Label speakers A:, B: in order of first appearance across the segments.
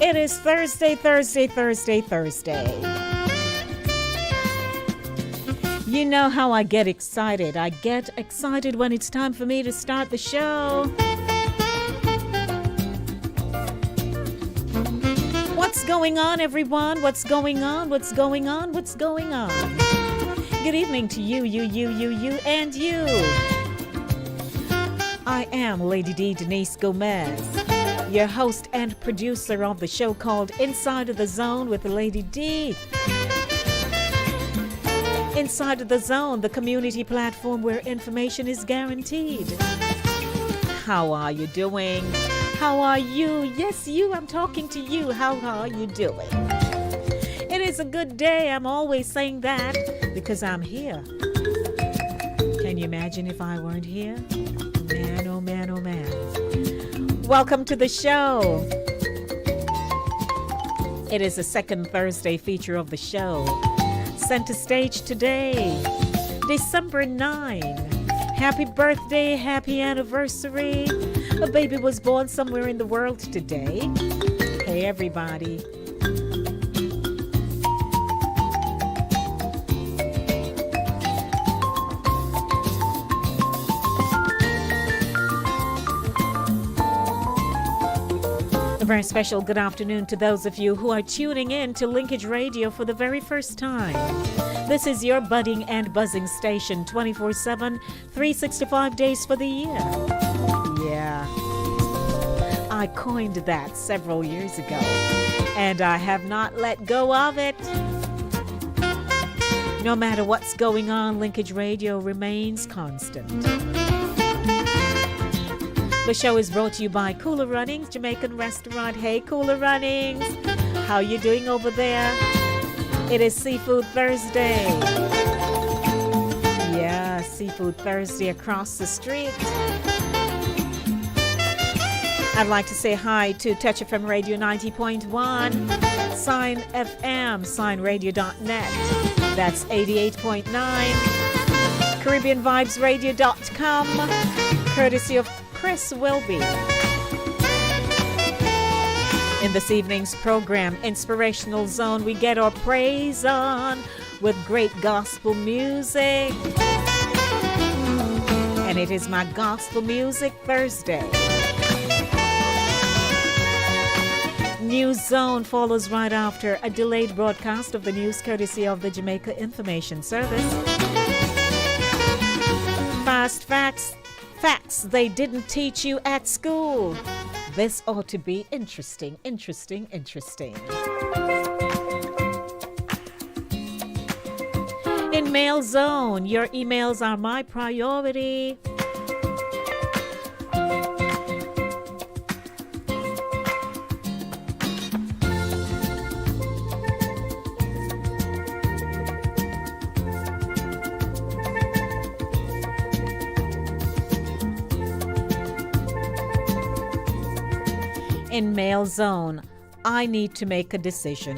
A: It is Thursday. You know how I get excited. I get excited when it's time for me to start the show. What's going on, everyone? What's going on? What's going on? What's going on? Good evening to you, and you. I am Lady D. Denise Gomez, your host and producer of the show called Inside of the Zone with Lady D. Inside of the Zone, the community platform where information is guaranteed. How are you doing? How are you? Yes, you, I'm talking to you. How are you doing? It is a good day. I'm always saying that because I'm here. Can you imagine if I weren't here? Man, oh man, oh man. Welcome to the show. It is the second Thursday feature of the show. Center stage today, December 9. Happy birthday, happy anniversary. A baby was born somewhere in the world today. Hey, everybody. A very special good afternoon to those of you who are tuning in to Linkage Radio for the very first time. This is your budding and buzzing station 24/7, 365 days for the year. Yeah. I coined that several years ago, and I have not let go of it. No matter what's going on, Linkage Radio remains constant. The show is brought to you by Cooler Runnings, Jamaican restaurant. Hey, Cooler Runnings. How you doing over there? It is Seafood Thursday. Yeah, Seafood Thursday across the street. I'd like to say hi to Touch FM Radio 90.1, Sign FM, signradio.net. That's 88.9. CaribbeanVibesRadio.com, courtesy of Chris Wilby. In this evening's program, Inspirational Zone, we get our praise on with great gospel music. And it is my Gospel Music Thursday. News Zone follows right after a delayed broadcast of the news courtesy of the Jamaica Information Service. Fast facts they didn't teach you at school. This ought to be interesting. In Mail Zone, your emails are my priority. In Mail Zone, I need to make a decision.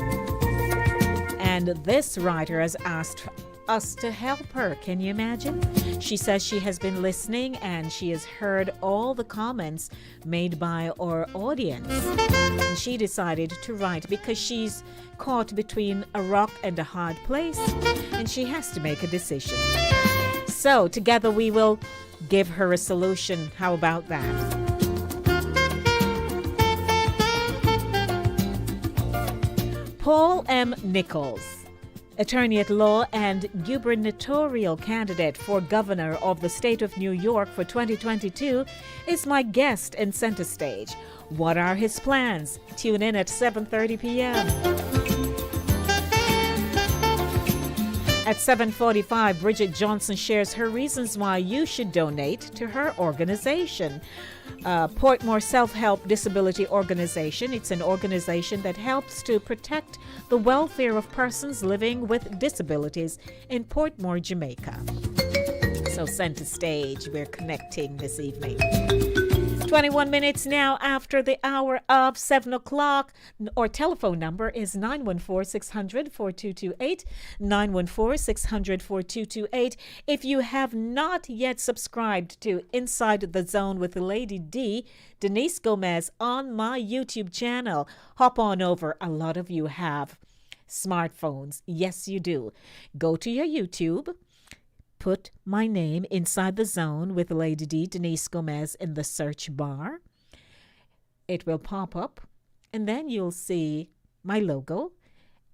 A: And this writer has asked us to help her. Can you imagine? She says she has been listening and she has heard all the comments made by our audience. And she decided to write because she's caught between a rock and a hard place and she has to make a decision. So together we will give her a solution. How about that? Paul M. Nichols, attorney at law and gubernatorial candidate for governor of the state of New York for 2022, is my guest in Center Stage. What are his plans? Tune in at 7:30 p.m. At 7:45, Bridget Johnson shares her reasons why you should donate to her organization. Portmore Self-Help Disability Organization. It's an organization that helps to protect the welfare of persons living with disabilities in Portmore, Jamaica. So Center Stage, we're connecting this evening. 21 minutes now after the hour of 7 o'clock. Our telephone number is 914-600-4228, 914-600-4228. If you have not yet subscribed to Inside the Zone with Lady D, Denise Gomez, on my YouTube channel, hop on over. A lot of you have smartphones. Yes, you do. Go to your YouTube. Put my name, Inside the Zone with Lady D, Denise Gomez, in the search bar. It will pop up, and then you'll see my logo.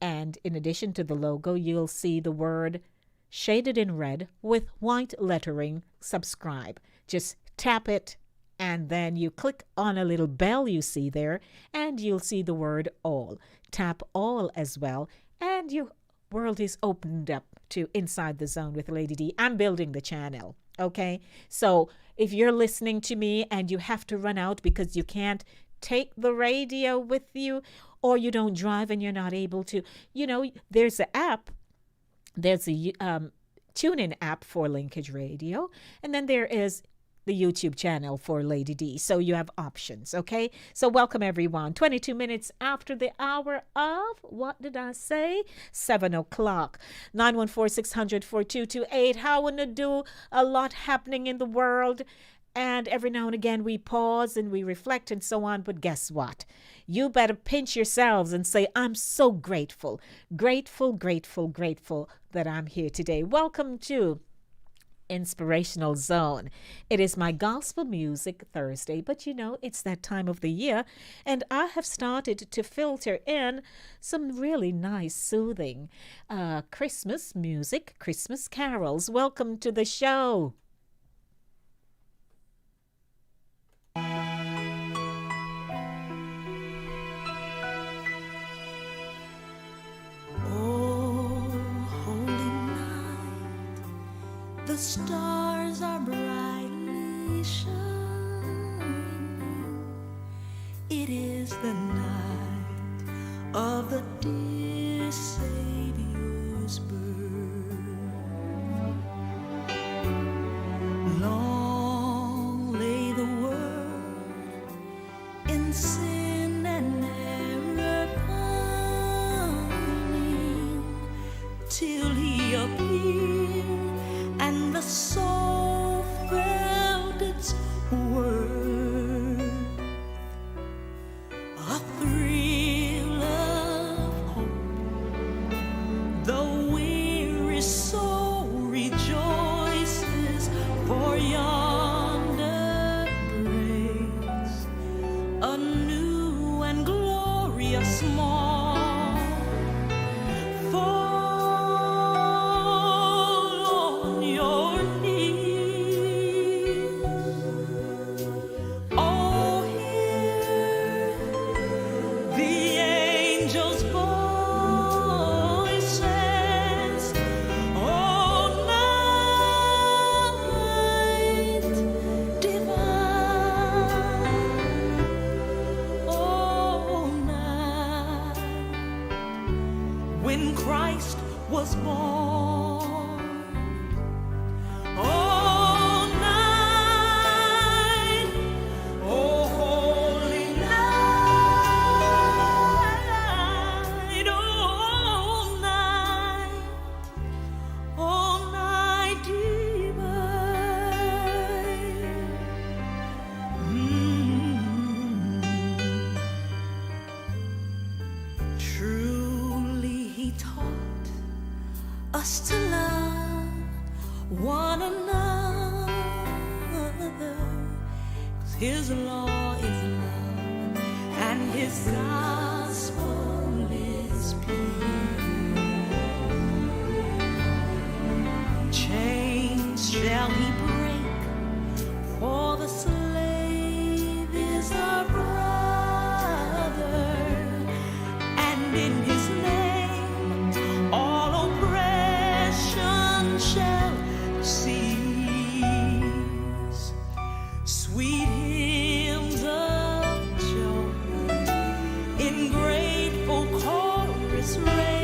A: And in addition to the logo, you'll see the word shaded in red with white lettering, subscribe. Just tap it, and then you click on a little bell you see there, and you'll see the word all. Tap all as well, and your world is opened up to Inside the Zone with Lady D. I'm building the channel, okay? So if you're listening to me and you have to run out because you can't take the radio with you, or you don't drive and you're not able to, there's an app. There's a TuneIn app for Linkage Radio, and then there is the YouTube channel for Lady D. So you have options, okay? So welcome everyone. 22 minutes after the hour of, what did I say? 7 o'clock. 914-600-4228. How wanna do? A lot happening in the world. And every now and again we pause and we reflect and so on. But guess what? You better pinch yourselves and say, I'm so grateful, grateful, grateful, grateful that I'm here today. Welcome to Inspirational Zone. It is my gospel music Thursday, but you know, it's that time of the year, and I have started to filter in some really nice, soothing Christmas music, Christmas carols. Welcome to the show.
B: The stars are brightly shining. It is the night of the dear Savior's birth. Long lay the world in sin and error pining, till He appeared and the soul felt its worth. A thrill of hope, the weary soul rejoices, for yonder breaks a new and glorious morn. When Christ was born, all night, oh holy night, all night divine. Truly He taught us to love one another, 'cause His law is love and His gospel is peace. Chains shall He break, for the slave is our brother, and in His name all oppression shall cease. Sweet hymns of joy in grateful chorus raise.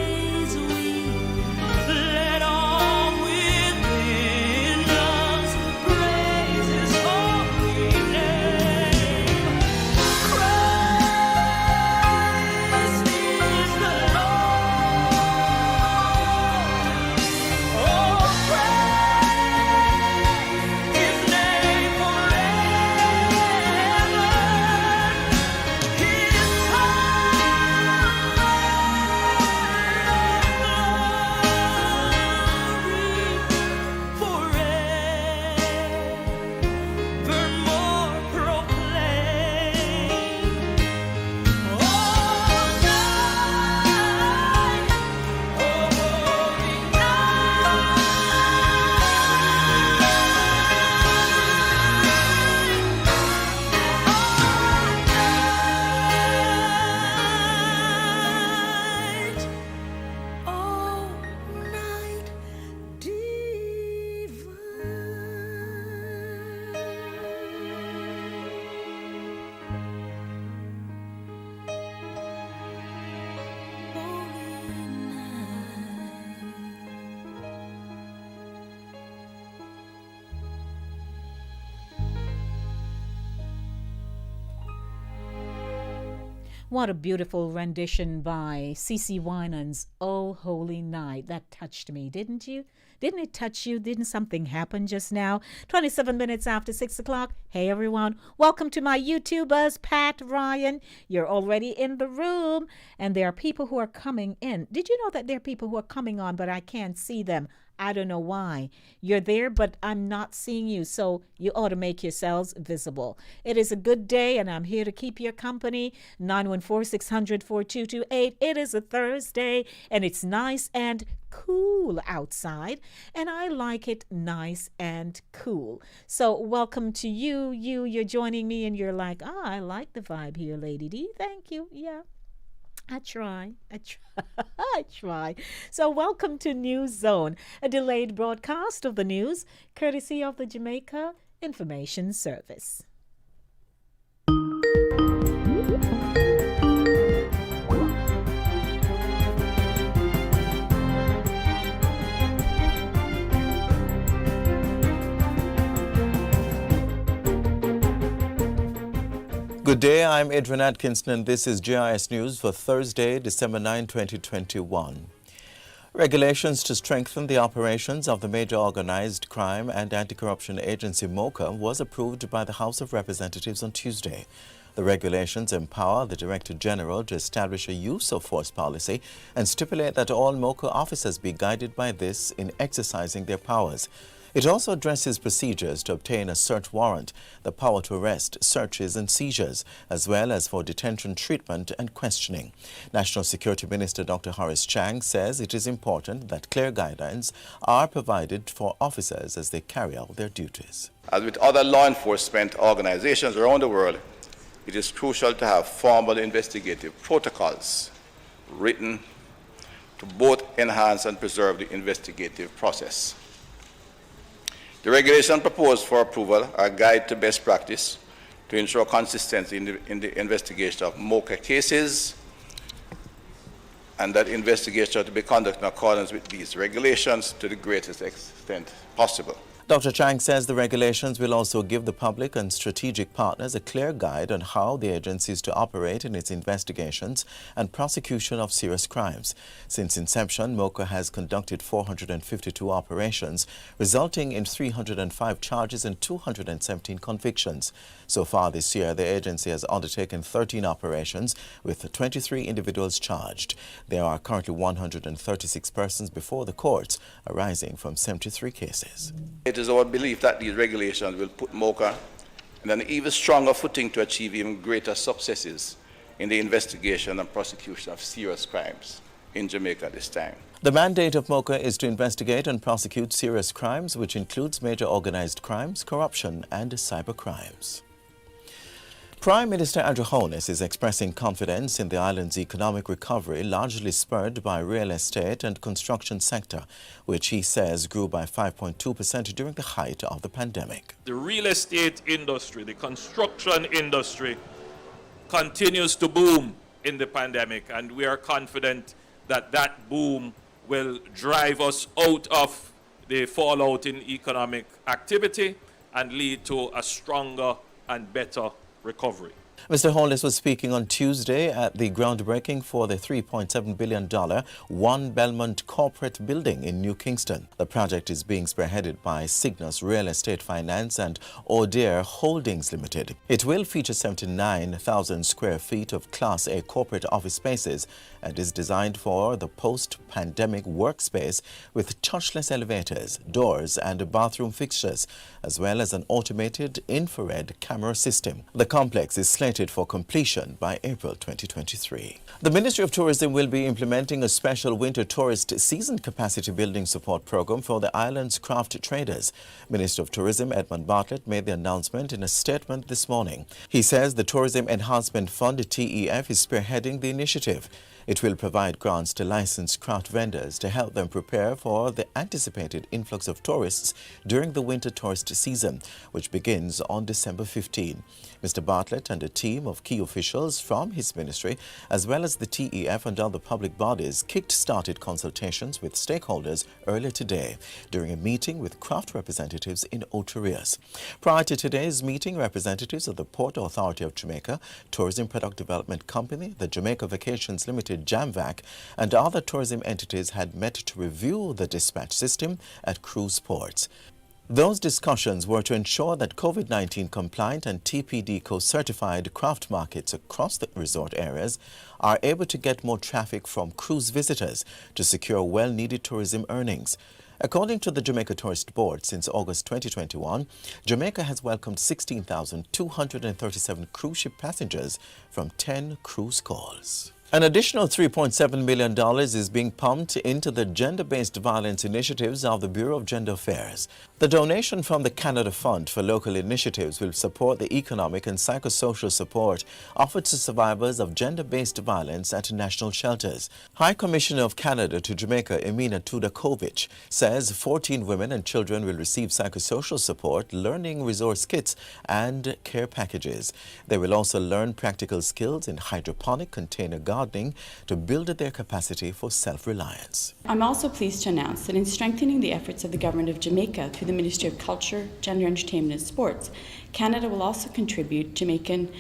A: What a beautiful rendition by CeCe Winans, Oh Holy Night. That touched me, didn't you? Didn't it touch you? Didn't something happen just now? 27 minutes after 6 o'clock. Hey, everyone. Welcome to my YouTubers, Pat, Ryan. You're already in the room, and there are people who are coming in. Did you know that there are people who are coming on, but I can't see them? I don't know why. You're there, but I'm not seeing you, so you ought to make yourselves visible. It is a good day, and I'm here to keep your company. 914-600-4228. It is a Thursday, and it's nice and cool outside, and I like it nice and cool. So welcome to you. You're joining me, and you're like, I like the vibe here, Lady D. Thank you. Yeah. I try. I try. So welcome to News Zone, a delayed broadcast of the news, courtesy of the Jamaica Information Service.
C: Good day, I'm Adrian Atkinson, and this is GIS News for Thursday, December 9, 2021. Regulations to strengthen the operations of the major organized crime and anti-corruption agency MOCA was approved by the House of Representatives on Tuesday. The regulations empower the Director General to establish a use of force policy and stipulate that all MOCA officers be guided by this in exercising their powers. It also addresses procedures to obtain a search warrant, the power to arrest, searches and seizures, as well as for detention, treatment and questioning. National Security Minister Dr. Horace Chang says it is important that clear guidelines are provided for officers as they carry out their duties.
D: As with other law enforcement organizations around the world, it is crucial to have formal investigative protocols written to both enhance and preserve the investigative process. The regulations proposed for approval are a guide to best practice to ensure consistency in the investigation of MOCA cases, and that investigation are to be conducted in accordance with these regulations to the greatest extent possible.
C: Dr. Chang says the regulations will also give the public and strategic partners a clear guide on how the agency is to operate in its investigations and prosecution of serious crimes. Since inception, MOCA has conducted 452 operations, resulting in 305 charges and 217 convictions. So far this year, the agency has undertaken 13 operations with 23 individuals charged. There are currently 136 persons before the courts, arising from 73 cases.
D: It is our belief that these regulations will put MOCA in an even stronger footing to achieve even greater successes in the investigation and prosecution of serious crimes in Jamaica this time.
C: The mandate of MOCA is to investigate and prosecute serious crimes, which includes major organized crimes, corruption and cyber crimes. Prime Minister Andrew Holness is expressing confidence in the island's economic recovery, largely spurred by real estate and construction sector, which he says grew by 5.2% during the height of the pandemic.
E: The real estate industry, the construction industry continues to boom in the pandemic, and we are confident that that boom will drive us out of the fallout in economic activity and lead to a stronger and better recovery.
C: Mr. Holness was speaking on Tuesday at the groundbreaking for the $3.7 billion One Belmont corporate building in New Kingston. The project is being spearheaded by Cygnus Real Estate Finance and O'Dare Holdings Limited. It will feature 79,000 square feet of Class A corporate office spaces and is designed for the post-pandemic workspace with touchless elevators, doors and bathroom fixtures, as well as an automated infrared camera system. The complex is slated for completion by April 2023. The Ministry of Tourism will be implementing a special winter tourist season capacity building support program for the island's craft traders. Minister of Tourism Edmund Bartlett made the announcement in a statement this morning. He says the Tourism Enhancement Fund, TEF, is spearheading the initiative. It will provide grants to licensed craft vendors to help them prepare for the anticipated influx of tourists during the winter tourist season, which begins on December 15. Mr. Bartlett and a team of key officials from his ministry, as well as the TEF and other public bodies, kick-started consultations with stakeholders earlier today during a meeting with craft representatives in Ocho Rios. Prior to today's meeting, representatives of the Port Authority of Jamaica, Tourism Product Development Company, the Jamaica Vacations Limited JAMVAC, and other tourism entities had met to review the dispatch system at cruise ports. Those discussions were to ensure that COVID-19 compliant and TPD co-certified craft markets across the resort areas are able to get more traffic from cruise visitors to secure well-needed tourism earnings. According to the Jamaica Tourist Board, since August 2021, Jamaica has welcomed 16,237 cruise ship passengers from 10 cruise calls. An additional $3.7 million is being pumped into the gender-based violence initiatives of the Bureau of Gender Affairs. The donation from the Canada Fund for Local Initiatives will support the economic and psychosocial support offered to survivors of gender-based violence at national shelters. High Commissioner of Canada to Jamaica, Emina Tudakovich, says 14 women and children will receive psychosocial support, learning resource kits and care packages. They will also learn practical skills in hydroponic container gardening to build their capacity for self-reliance.
F: I'm also pleased to announce that in strengthening the efforts of the Government of Jamaica through the Ministry of Culture, Gender, Entertainment and Sports, Canada will also contribute Jamaican,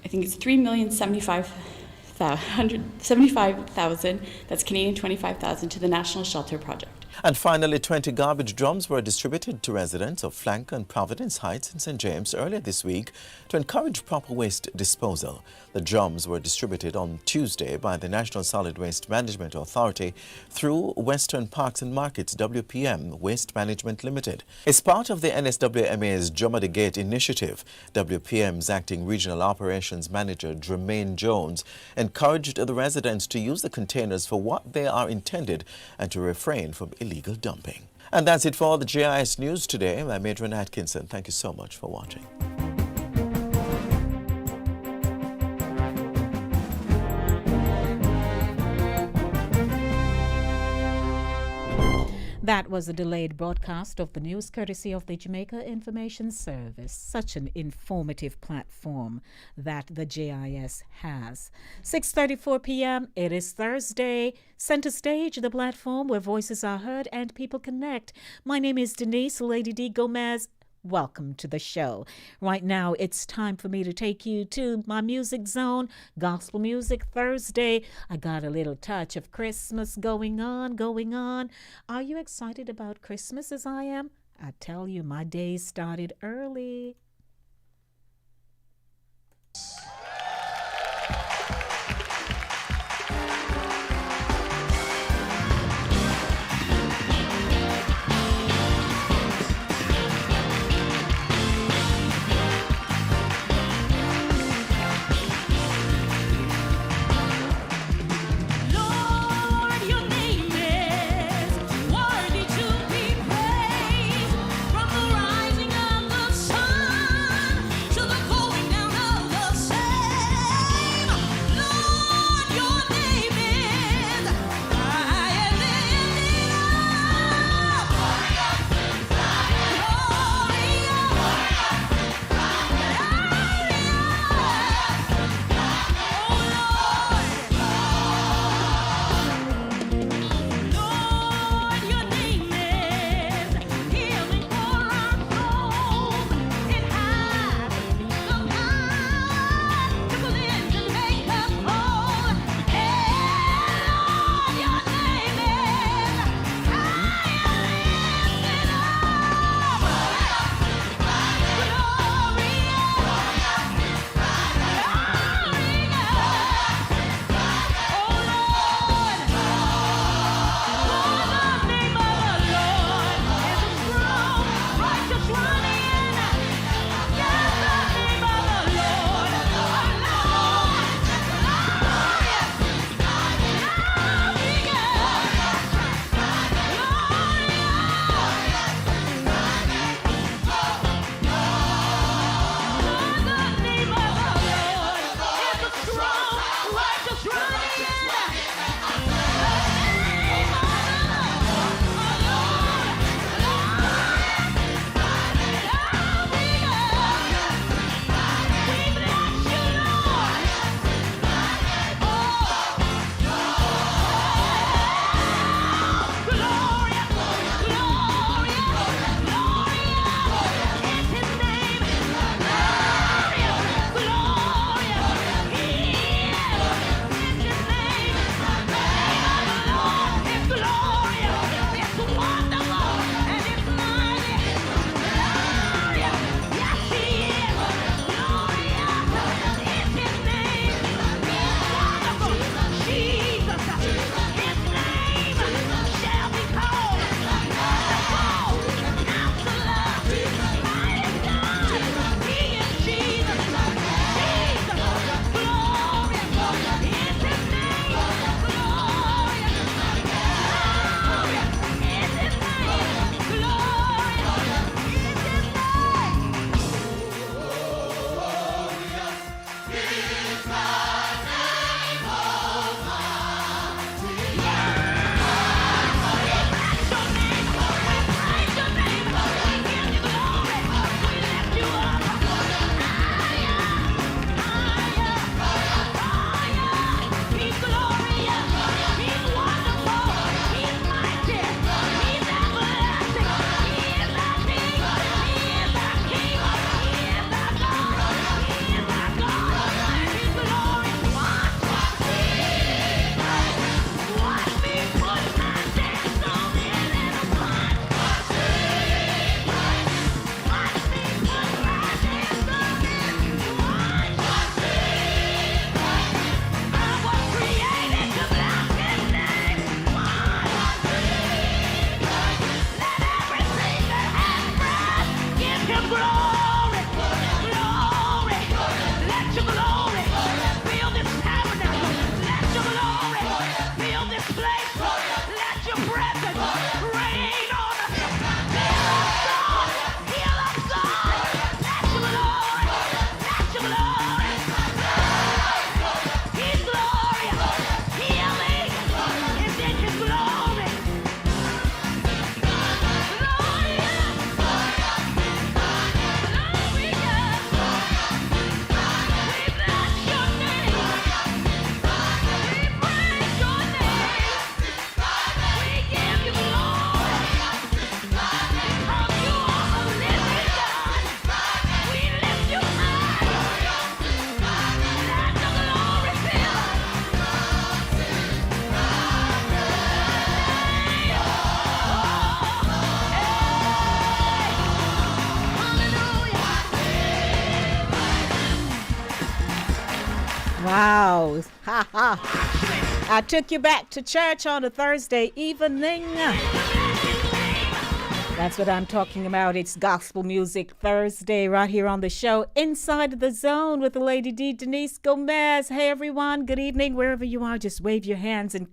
F: I think it's $3,075,000, that's Canadian 25,000, to the National Shelter Project.
C: And finally, 20 garbage drums were distributed to residents of Flank and Providence Heights in St. James earlier this week to encourage proper waste disposal. The drums were distributed on Tuesday by the National Solid Waste Management Authority through Western Parks and Markets WPM Waste Management Limited. As part of the NSWMA's Jumma the Gate initiative, WPM's acting regional operations manager, Jermaine Jones, encouraged the residents to use the containers for what they are intended and to refrain from illegal dumping. And that's it for the GIS News today. I'm Adrian Atkinson. Thank you so much for watching.
A: That was a delayed broadcast of the news courtesy of the Jamaica Information Service. Such an informative platform that the JIS has. 6:34 p.m. It is Thursday. Center Stage, the platform where voices are heard and people connect. My name is Denise Lady D. Gomez. Welcome to the show. Right now, it's time for me to take you to my music zone, Gospel Music Thursday. I got a little touch of Christmas going on. Are you excited about Christmas as I am? I tell you, my day started early.
B: Lord, your name is worthy to be praised. From the rising of the sun
A: Wow. Ha ha. I took you back to church on a Thursday evening. That's what I'm talking about. It's Gospel Music Thursday right here on the show Inside the Zone with the Lady D, Denise Gomez. Hey everyone, good evening. Wherever you are, just wave your hands and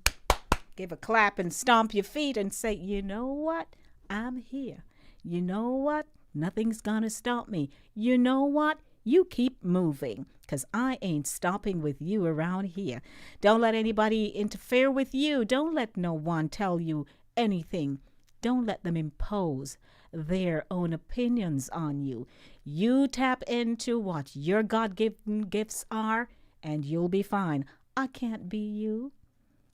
A: give a clap and stomp your feet and say, you know what? I'm here. You know what? Nothing's gonna stop me. You know what? You keep moving, because I ain't stopping with you around here. Don't let anybody interfere with you. Don't let no one tell you anything. Don't let them impose their own opinions on you. You tap into what your God-given gifts are, and you'll be fine. I can't be you.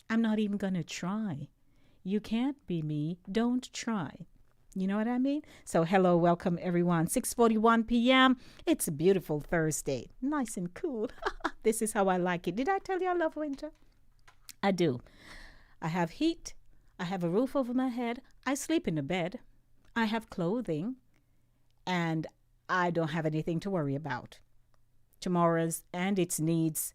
A: I'm not even going to try. You can't be me. Don't try. You know what I mean? So hello, welcome everyone. 6:41 p.m. It's a beautiful Thursday. Nice and cool. This is how I like it. Did I tell you I love winter? I do. I have heat. I have a roof over my head. I sleep in a bed. I have clothing. And I don't have anything to worry about. Tomorrow's and its needs,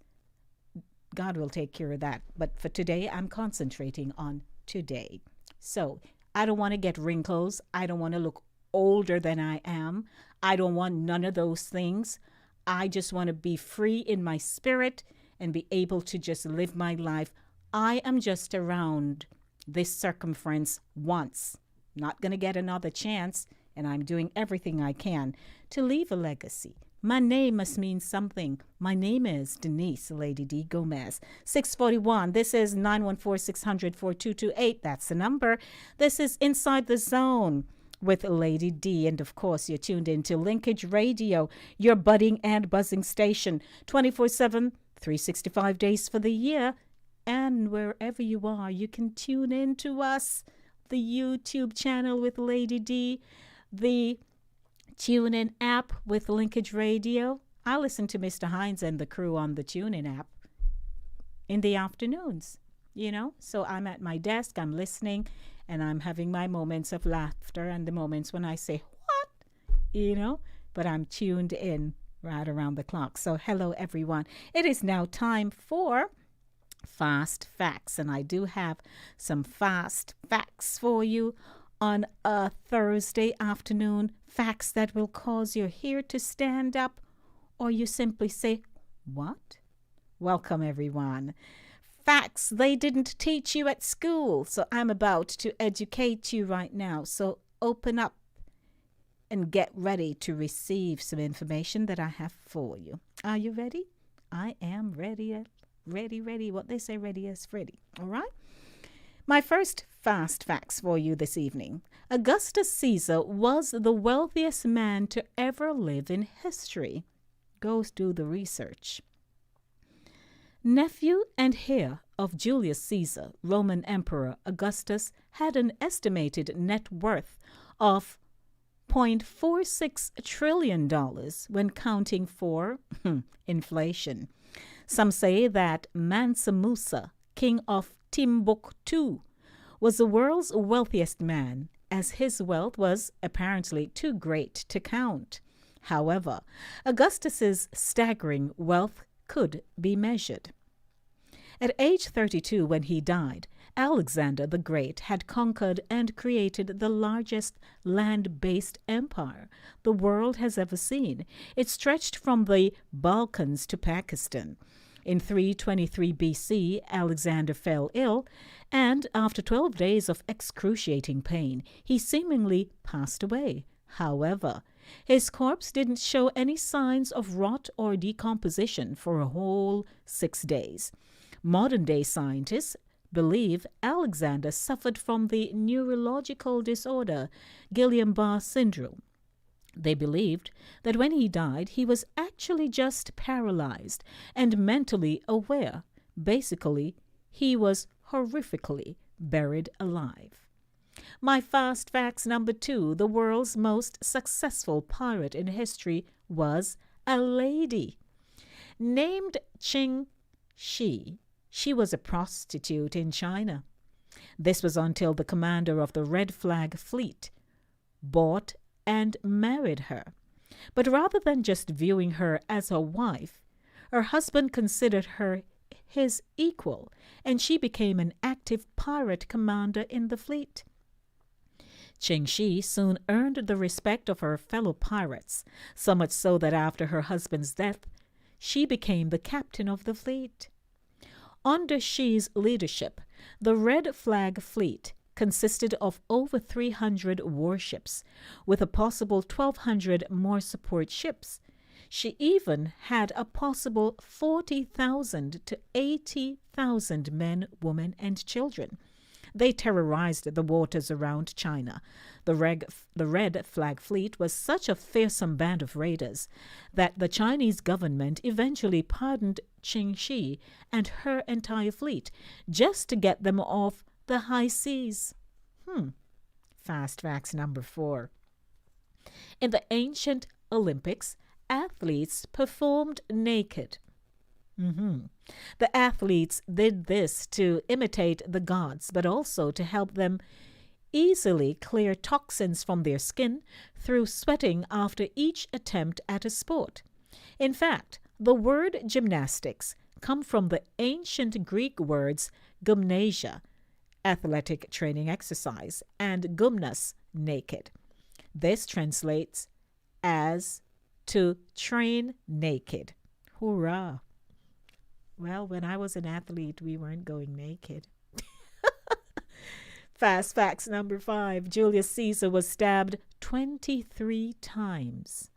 A: God will take care of that. But for today, I'm concentrating on today. So I don't want to get wrinkles. I don't want to look older than I am. I don't want none of those things. I just want to be free in my spirit and be able to just live my life. I am just around this circumference once. Not going to get another chance, and I'm doing everything I can to leave a legacy. My name must mean something. My name is Denise, Lady D Gomez. 641. This is 914-600-4228. That's the number. This is Inside the Zone with Lady D. And of course, you're tuned into Linkage Radio, your budding and buzzing station, 24/7, 365 days for the year. And wherever you are, you can tune in to us, the YouTube channel with Lady D, the TuneIn app with Linkage Radio. I listen to Mr. Hines and the crew on the TuneIn app in the afternoons, you know. So I'm at my desk, I'm listening, and I'm having my moments of laughter and the moments when I say, what? You know, but I'm tuned in right around the clock. So hello, everyone. It is now time for Fast Facts, and I do have some fast facts for you on a Thursday afternoon. Facts that will cause your hair to stand up, or you simply say, what? Welcome, everyone. Facts they didn't teach you at school, so I'm about to educate you right now. So open up and get ready to receive some information that I have for you. Are you ready? I am ready, ready. What they say, ready as Freddy. All right? My first fast facts for you this evening. Augustus Caesar was the wealthiest man to ever live in history. Go do the research. Nephew and heir of Julius Caesar, Roman Emperor Augustus, had an estimated net worth of $0.46 trillion when counting for inflation. Some say that Mansa Musa, king of Timbuktu, was the world's wealthiest man, as his wealth was apparently too great to count. However, Augustus's staggering wealth could be measured. At age 32, when he died, Alexander the Great had conquered and created the largest land-based empire the world has ever seen. It stretched from the Balkans to Pakistan. In 323 BC, Alexander fell ill, and after 12 days of excruciating pain, he seemingly passed away. However, his corpse didn't show any signs of rot or decomposition for a whole 6 days. Modern-day scientists believe Alexander suffered from the neurological disorder Guillain-Barré syndrome. They believed that when he died, he was actually just paralyzed and mentally aware. Basically, he was horrifically buried alive. My fast facts number 2, the world's most successful pirate in history was a lady named Qing Shi. She was a prostitute in China. This was until the commander of the Red Flag Fleet bought and married her. But rather than just viewing her as a wife, her husband considered her his equal, and she became an active pirate commander in the fleet. Qing Shi soon earned the respect of her fellow pirates, so much so that after her husband's death, she became the captain of the fleet. Under Shi's leadership, the Red Flag Fleet consisted of over 300 warships, with a possible 1,200 more support ships. She even had a possible 40,000 to 80,000 men, women, and children. They terrorized the waters around China. The Red Flag Fleet was such a fearsome band of raiders that the Chinese government eventually pardoned Qing Shi and her entire fleet just to get them off the high seas. Fast facts number 4. In the ancient Olympics, athletes performed naked. The athletes did this to imitate the gods, but also to help them easily clear toxins from their skin through sweating after each attempt at a sport. In fact, the word gymnastics comes from the ancient Greek words gymnasia, athletic training exercise, and gymnos, naked. This translates as to train naked. Hurrah! Well, when I was an athlete, we weren't going naked. Fast facts number 5. Julius Caesar was stabbed 23 times.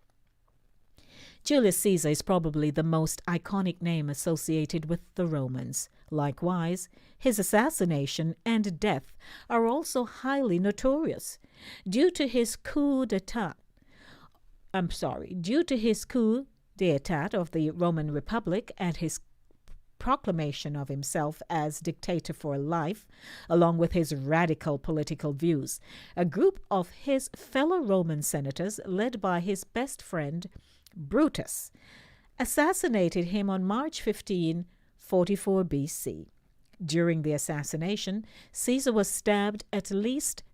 A: Julius Caesar is probably the most iconic name associated with the Romans. Likewise, his assassination and death are also highly notorious. Due to his coup d'etat of the Roman Republic and his proclamation of himself as dictator for life, along with his radical political views, a group of his fellow Roman senators, led by his best friend Brutus, assassinated him on March 15, 44 BC. During the assassination, Caesar was stabbed at least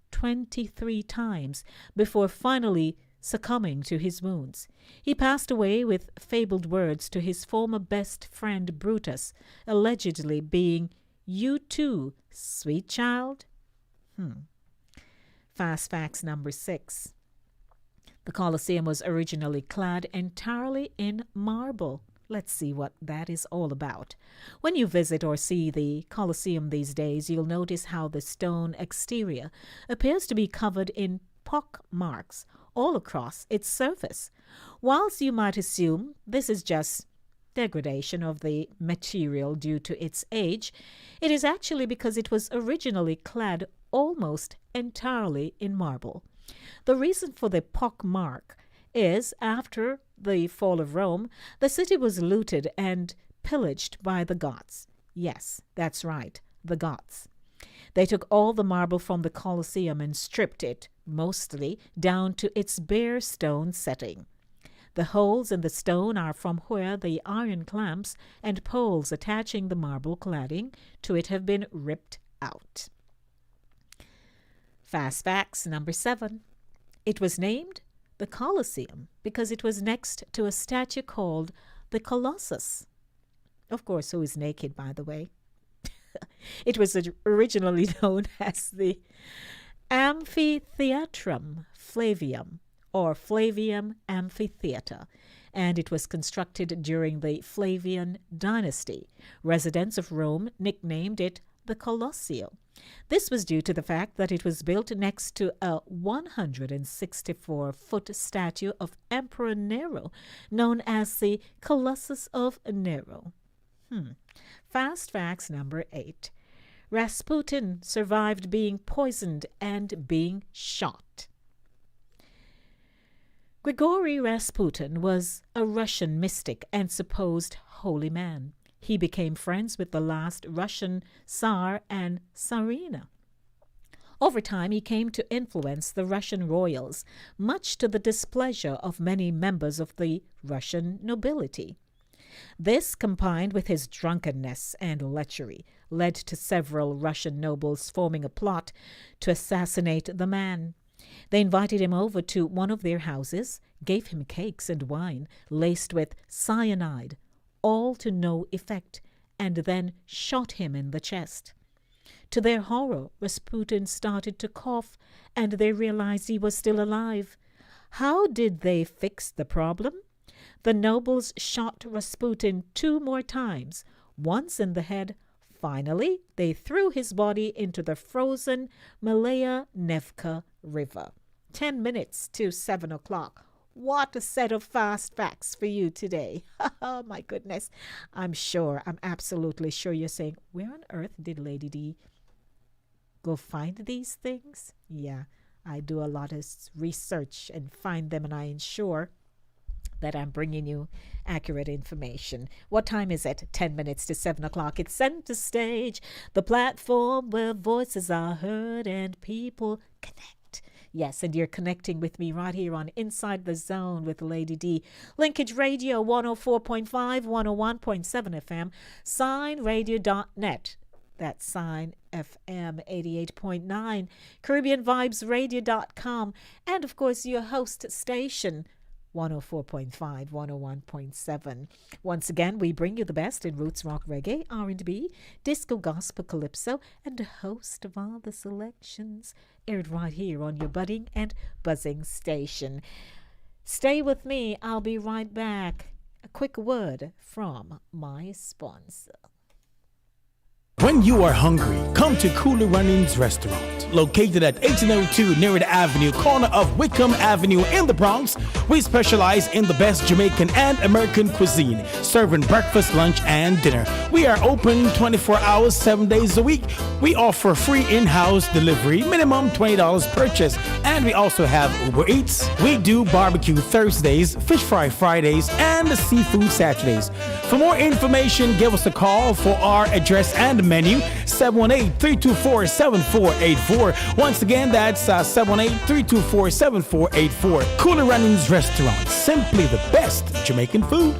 A: 23 times before finally succumbing to his wounds. He passed away with fabled words to his former best friend Brutus, allegedly being, "You too, sweet child." Fast facts number 6. The Colosseum was originally clad entirely in marble. Let's see what that is all about. When you visit or see the Colosseum these days, you'll notice how the stone exterior appears to be covered in pock marks all across its surface. Whilst you might assume this is just degradation of the material due to its age. It is actually because it was originally clad almost entirely in marble. The reason for the pock mark is after the fall of Rome, the city was looted and pillaged by the Goths. Yes, that's right, the Goths. They took all the marble from the Colosseum and stripped it, mostly, down to its bare stone setting. The holes in the stone are from where the iron clamps and poles attaching the marble cladding to it have been ripped out. Fast facts number 7. It was named the Colosseum because it was next to a statue called the Colossus. Of course, who is naked, by the way. It was originally known as the Amphitheatrum Flavium, or Flavium Amphitheater, and it was constructed during the Flavian dynasty. Residents of Rome nicknamed it the Colosseo. This was due to the fact that it was built next to a 164-foot statue of Emperor Nero, known as the Colossus of Nero. Fast facts number 8. Rasputin survived being poisoned and being shot. Grigory Rasputin was a Russian mystic and supposed holy man. He became friends with the last Russian Tsar and Tsarina. Over time, he came to influence the Russian royals, much to the displeasure of many members of the Russian nobility. This, combined with his drunkenness and lechery, led to several Russian nobles forming a plot to assassinate the man. They invited him over to one of their houses, gave him cakes and wine laced with cyanide, all to no effect, and then shot him in the chest. To their horror, Rasputin started to cough, and they realized he was still alive. How did they fix the problem? The nobles shot Rasputin 2 more times, once in the head. Finally, they threw his body into the frozen Malaya Nevka River. 10 minutes to 7 o'clock. What a set of fast facts for you today. Oh, my goodness. I'm absolutely sure you're saying, where on earth did Lady D go find these things? Yeah, I do a lot of research and find them, and I ensure that I'm bringing you accurate information. What time is it? 10 minutes to 7 o'clock. It's Center Stage, the platform where voices are heard and people connect. Yes, and you're connecting with me right here on Inside the Zone with Lady D. Linkage Radio 104.5, 101.7 FM, signradio.net. That's Sign FM 88.9, CaribbeanVibesRadio.com, and of course your host station 104.5, 101.7. Once again, we bring you the best in roots rock, reggae, R&B, disco, gospel, calypso, and a host of other selections aired right here on your budding and buzzing station. Stay with me. I'll be right back. A quick word from my sponsor.
G: When you are hungry, come to Cooler Runnings Restaurant. Located at 1802 Nerid Avenue, corner of Wickham Avenue in the Bronx, we specialize in the best Jamaican and American cuisine, serving breakfast, lunch, and dinner. We are open 24 hours, 7 days a week. We offer free in-house delivery, minimum $20 purchase, and we also have Uber Eats. We do barbecue Thursdays, fish fry Fridays, and seafood Saturdays. For more information, give us a call for our address and menu, 718-324-7484. Once again, that's 718-324-7484. Cooler Runnings Restaurant, simply the best Jamaican food.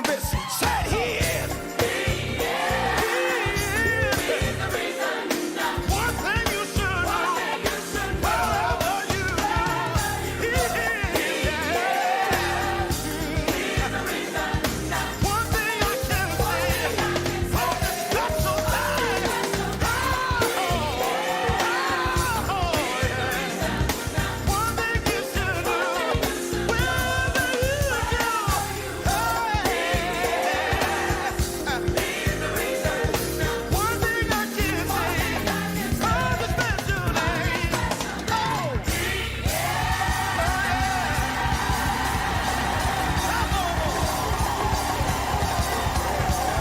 G: on this. Say he is. One thing you should know. Whatever you do, he is. One thing I can say. Oh, that's so bad. One thing you should know. Wherever you go. One thing I can say. Oh, the special name. Oh.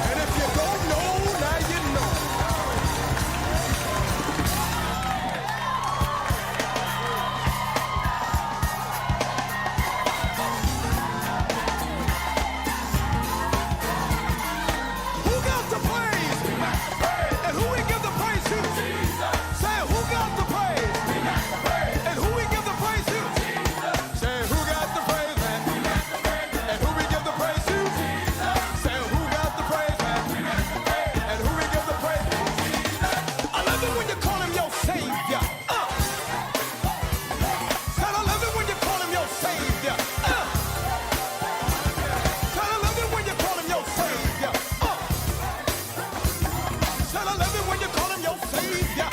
G: And if you don't know, now you know. Who got the praise? And who we give the praise to? Say, who got the praise? And who we give the praise to? Say, who got the praise, man? And who we give the praise to? Say, who got the praise, man? And who we give the praise to? I love it when you call him your savior. Said I love it when you call him your savior. Said I love it when you call him your savior. Said I love it when you call him your savior.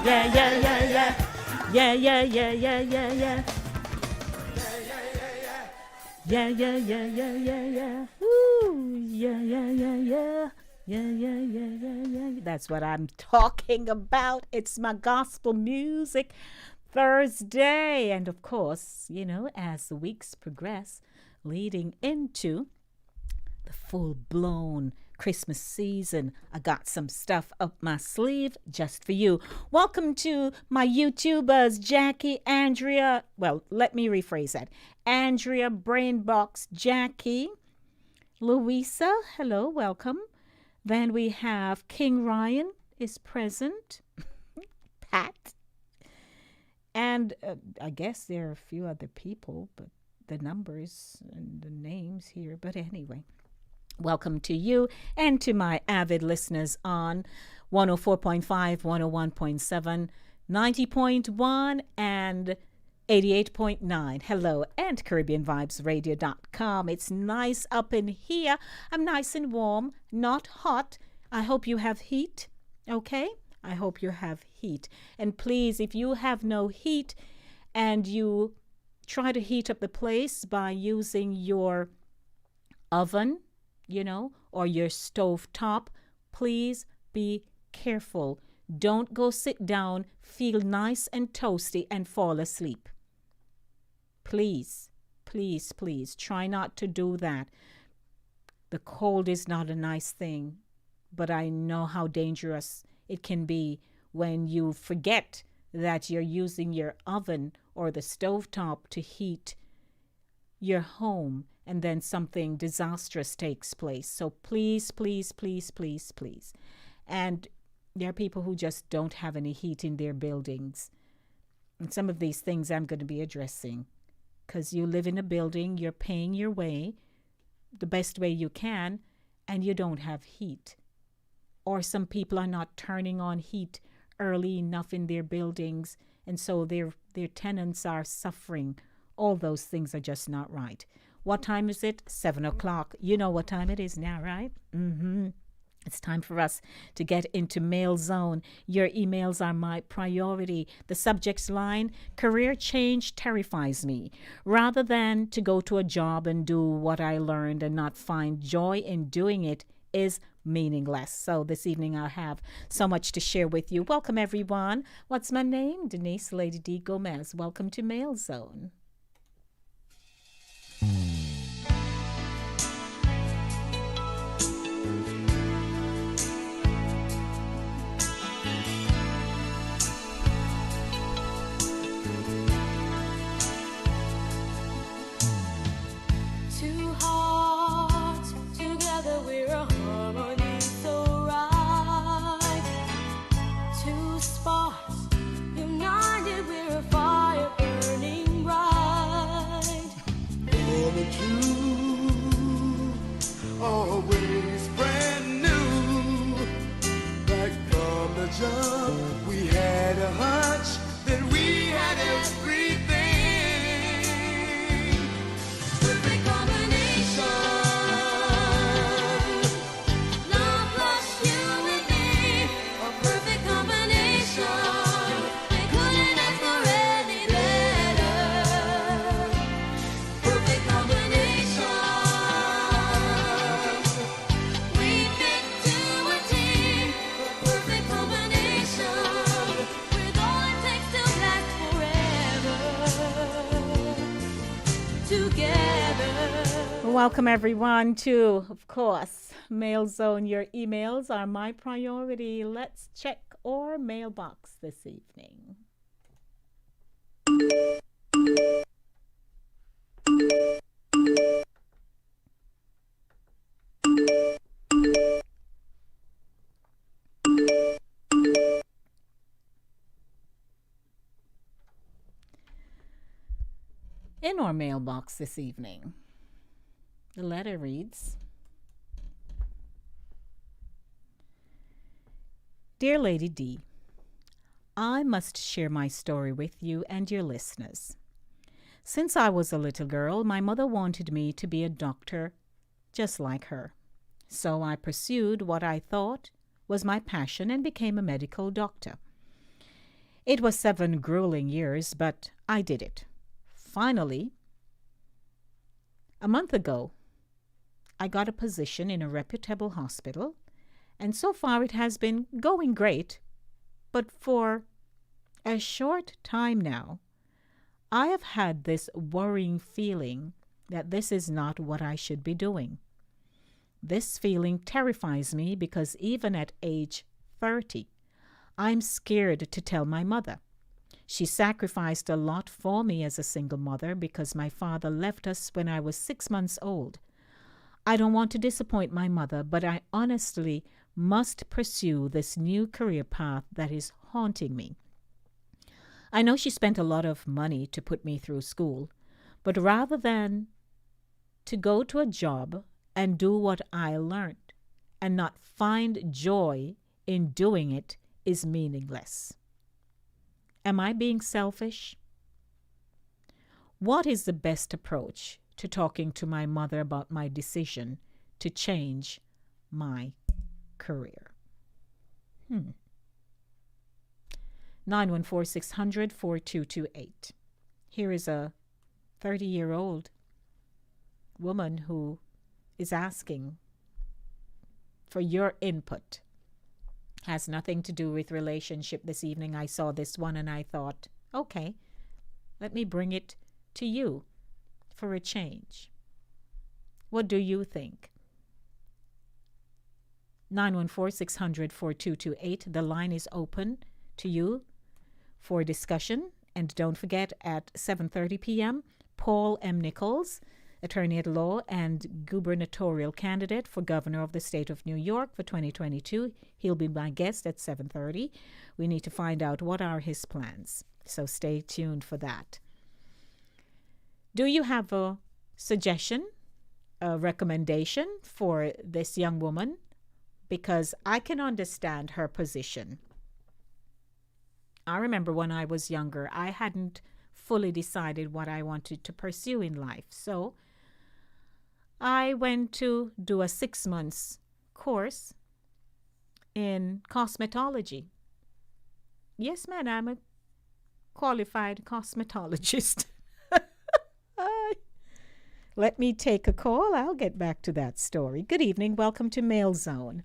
A: Yeah, yeah, yeah, yeah. Yeah, yeah, yeah, yeah, yeah, yeah. Yeah, yeah, yeah, yeah, yeah, yeah. Woo! Yeah, yeah, yeah, yeah. Yeah, yeah, yeah, yeah, yeah. That's what I'm talking about. It's my gospel music Thursday. And of course, you know, as the weeks progress, leading into the full-blown Christmas season, I got some stuff up my sleeve just for you. Welcome to my YouTubers, Jackie, Andrea. Well, let me rephrase that. Andrea, Brainbox, Jackie, Louisa. Hello, welcome. Then we have King Ryan is present. Pat. And I guess there are a few other people, but the numbers and the names here. But anyway. Welcome to you and to my avid listeners on 104.5, 101.7, 90.1, and 88.9. Hello, and CaribbeanVibesRadio.com. It's nice up in here. I'm nice and warm, not hot. I hope you have heat, okay? I hope you have heat. And please, if you have no heat and you try to heat up the place by using your oven, you know, or your stove top, please be careful. Don't go sit down, feel nice and toasty, and fall asleep. Please, please, please, try not to do that. The cold is not a nice thing, but I know how dangerous it can be when you forget that you're using your oven or the stovetop to heat your home, and then something disastrous takes place. So please, please, please, please, please. And there are people who just don't have any heat in their buildings. And some of these things I'm going to be addressing. Because you live in a building, you're paying your way the best way you can, and you don't have heat. Or some people are not turning on heat early enough in their buildings, and so their tenants are suffering. All those things are just not right. What time is it? 7 o'clock. You know what time it is now, right? It's time for us to get into Mail Zone. Your emails are my priority. The subject line, career change terrifies me. Rather than to go to a job and do what I learned and not find joy in doing it is meaningless. So this evening I'll have so much to share with you. Welcome, everyone. What's my name? Denise Lady D. Gomez. Welcome to Mail Zone.
B: United we're a
H: the jump. We had a hunch that we had everything.
B: Perfect combination. Love plus you and me. A perfect combination. They couldn't ask for any better. Perfect combination. We fit to a team. Perfect combination. With all it takes to last forever. Together.
A: Welcome, everyone, to, of course, Mail Zone. Your emails are my priority. Let's check our mailbox this evening. In our mailbox this evening, the letter reads, Dear Lady D, I must share my story with you and your listeners. Since I was a little girl, my mother wanted me to be a doctor just like her. So I pursued what I thought was my passion and became a medical doctor. It was 7 grueling years, but I did it. Finally, a month ago, I got a position in a reputable hospital, and so far it has been going great. But for a short time now, I have had this worrying feeling that this is not what I should be doing. This feeling terrifies me because even at age 30, I'm scared to tell my mother. She sacrificed a lot for me as a single mother because my father left us when I was 6 months old. I don't want to disappoint my mother, but I honestly must pursue this new career path that is haunting me. I know she spent a lot of money to put me through school, but rather than to go to a job and do what I learned and not find joy in doing it is meaningless. Am I being selfish? What is the best approach to talking to my mother about my decision to change my career? 914-600-4228. Here is a 30-year-old woman who is asking for your input. Has nothing to do with relationship this evening. I saw this one and I thought, okay, let me bring it to you for a change. What do you think? 914-600-4228. The line is open to you for discussion. And don't forget, at 7:30 p.m., Paul M. Nichols, attorney at law and gubernatorial candidate for governor of the state of New York for 2022. He'll be my guest at 7:30. We need to find out what are his plans. So stay tuned for that. Do you have a suggestion, a recommendation for this young woman? Because I can understand her position. I remember when I was younger, I hadn't fully decided what I wanted to pursue in life. So I went to do a 6 months course in cosmetology. Yes, ma'am, I'm a qualified cosmetologist. Let me take a call. I'll get back to that story. Good evening. Welcome to Mail Zone.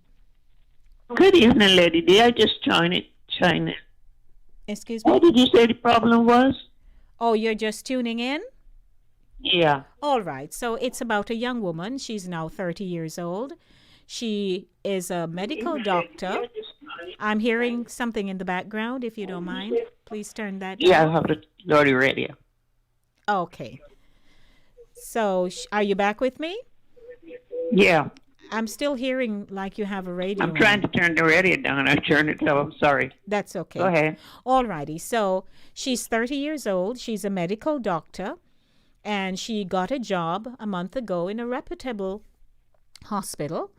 I: Good evening, Lady D. I just joined it.
A: Excuse me?
I: What did you say the problem was?
A: Oh, you're just tuning in?
I: Yeah.
A: All right. So it's about a young woman. She's now 30 years old. She is a medical doctor. I'm hearing something in the background. If you don't mind, please turn that down.
I: Yeah, I have to go to radio.
A: Okay. So are you back with me?
I: Yeah.
A: I'm still hearing like you have a radio
I: I'm trying
A: on.
I: to turn the radio down. I turned it up. I'm sorry.
A: That's okay.
I: Go ahead.
A: All righty. So she's 30 years old. She's a medical doctor. And she got a job a month ago in a reputable hospital.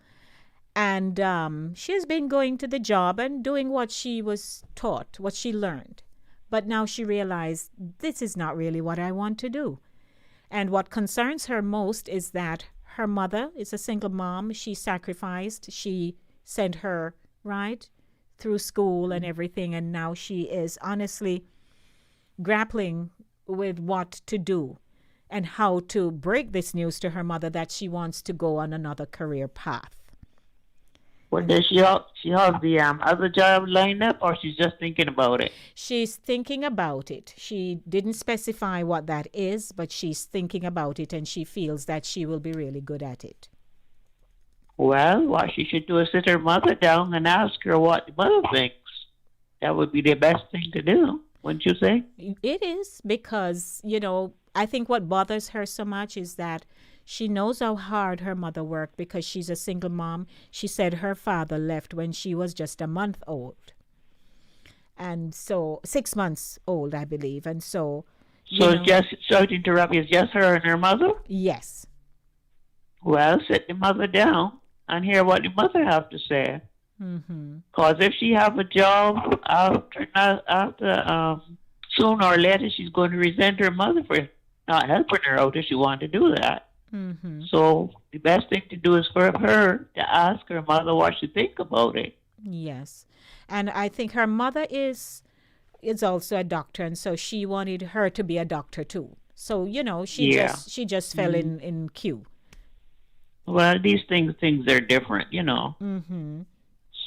A: And she's been going to the job and doing what she was taught, what she learned. But now she realized this is not really what I want to do. And what concerns her most is that her mother is a single mom. She sacrificed. She sent her, right, through school and everything. And now she is honestly grappling with what to do and how to break this news to her mother that she wants to go on another career path.
I: Well, does she have the other job lined up, or she's just thinking about it?
A: She's thinking about it. She didn't specify what that is, but she's thinking about it and she feels that she will be really good at it.
I: Well, what she should do is sit her mother down and ask her what the mother thinks. That would be the best thing to do, wouldn't you say?
A: It is because, I think what bothers her so much is that she knows how hard her mother worked because she's a single mom. She said her father left when she was just a month old. And so 6 months old, I believe. And so,
I: it's just, sorry to interrupt you, it's just her and her mother?
A: Yes.
I: Well, sit the mother down and hear what the mother have to say. Because if she have a job after sooner or later, she's going to resent her mother for not helping her out if she wanted to do that. So the best thing to do is for her to ask her mother what she think about it.
A: Yes. And I think her mother is also a doctor, and so she wanted her to be a doctor too. So, she just fell in queue.
I: Well, these things are different,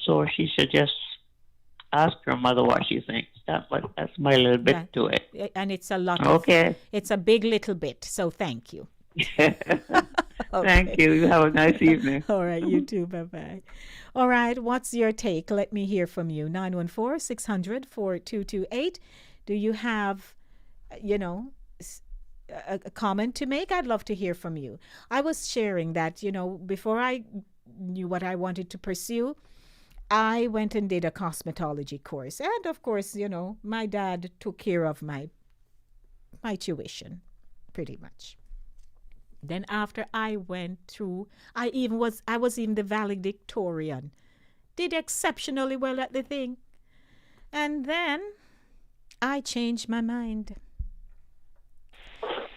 I: So she should just ask her mother what she thinks. That's my little bit to it.
A: And it's a lot.
I: Okay.
A: It's a big little bit. So thank you.
I: Thank you. You have a nice evening.
A: All right, you too. Bye-bye. All right, what's your take? Let me hear from you. 914-600-4228. Do you have, a comment to make? I'd love to hear from you. I was sharing that, before I knew what I wanted to pursue, I went and did a cosmetology course. And of course, my dad took care of my tuition, pretty much. Then after I went through, I was even the valedictorian. Did exceptionally well at the thing. And then I changed my mind.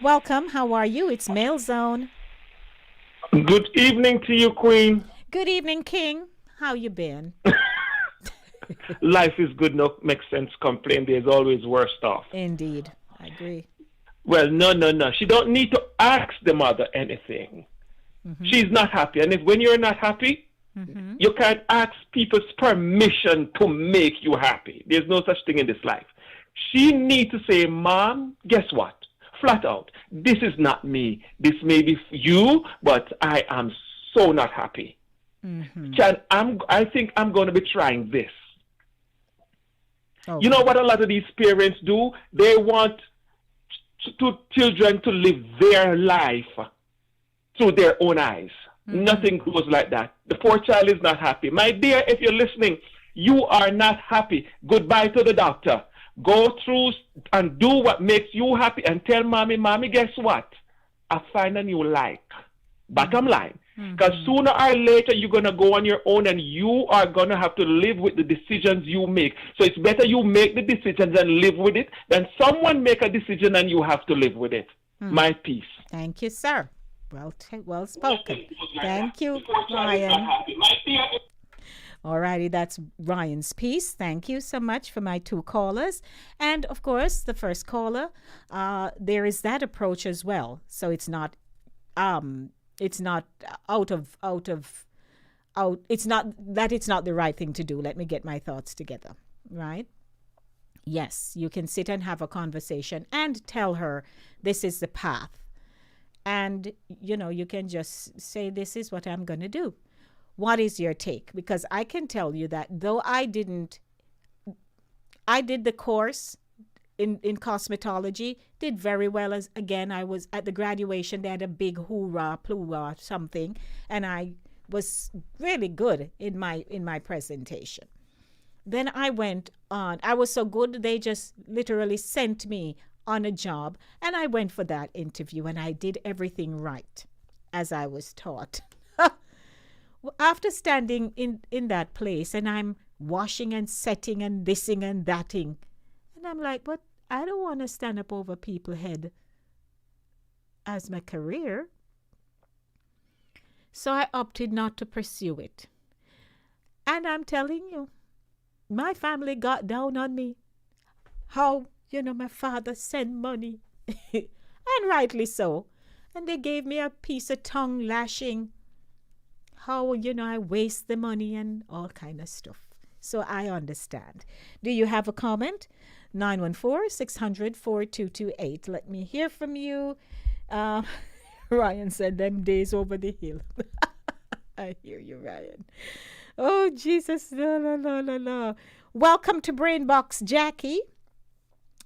A: Welcome, how are you? It's Mail Zone.
J: Good evening to you, Queen.
A: Good evening, King. How you been?
J: Life is good, no makes sense complain. There's always worse stuff.
A: Indeed, I agree.
J: Well, no. She don't need to ask the mother anything. She's not happy. And when you're not happy, you can't ask people's permission to make you happy. There's no such thing in this life. She needs to say, Mom, guess what? Flat out, this is not me. This may be you, but I am so not happy. I think I'm going to be trying this.
A: Okay.
J: You know what a lot of these parents do? They want children to live their life through their own eyes. Nothing goes like that. The poor child is not happy. My dear, if you're listening, you are not happy. Goodbye to the doctor. Go through and do what makes you happy and tell mommy, guess what? I find a new life. Bottom line. Because sooner or later, you're going to go on your own and you are going to have to live with the decisions you make. So it's better you make the decisions and live with it than someone make a decision and you have to live with it. My peace.
A: Thank you, sir. Well spoken. Thank you, Ryan. Alrighty, that's Ryan's piece. Thank you so much for my two callers. And of course, the first caller, there is that approach as well. So it's not it's not the right thing to do. Let me get my thoughts together, right? Yes, you can sit and have a conversation and tell her this is the path. And, you can just say, this is what I'm going to do. What is your take? Because I can tell you that though I did the course in cosmetology, did very well. As again, I was at the graduation, they had a big hoorah, plura, something, and I was really good in my presentation. Then I went on. I was so good, they just literally sent me on a job, and I went for that interview, and I did everything right, as I was taught. After standing in that place and I'm washing and setting and thising and thating, and I'm like, but I don't want to stand up over people's head as my career. So I opted not to pursue it. And I'm telling you, my family got down on me. How, my father sent money. And rightly so. And they gave me a piece of tongue lashing. How, I waste the money and all kind of stuff. So I understand. Do you have a comment? 914-600-4228. Let me hear from you. Ryan said, them days over the hill. I hear you, Ryan. Oh, Jesus. No. Welcome to Brainbox, Jackie.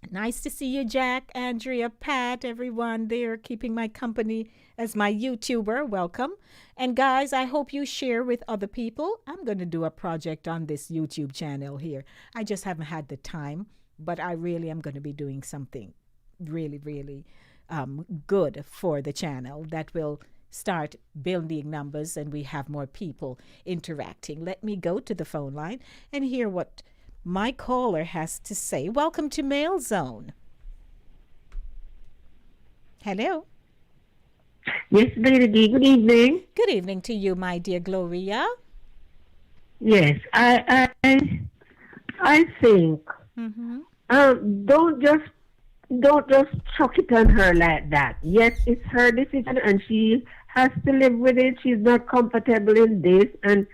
A: Nice to see you, Jack, Andrea, Pat, everyone there keeping my company as my YouTuber. Welcome. And guys, I hope you share with other people. I'm going to do a project on this YouTube channel here. I just haven't had the time, but I really am going to be doing something really, really good for the channel that will start building numbers and we have more people interacting. Let me go to the phone line and hear what my caller has to say. Welcome to Mail Zone. Hello.
K: Yes, Lady D. Good evening.
A: Good evening to you, my dear Gloria.
K: Yes, I think don't just chuck it on her like that. Yes, it's her decision, and she has to live with it. She's not comfortable in this, and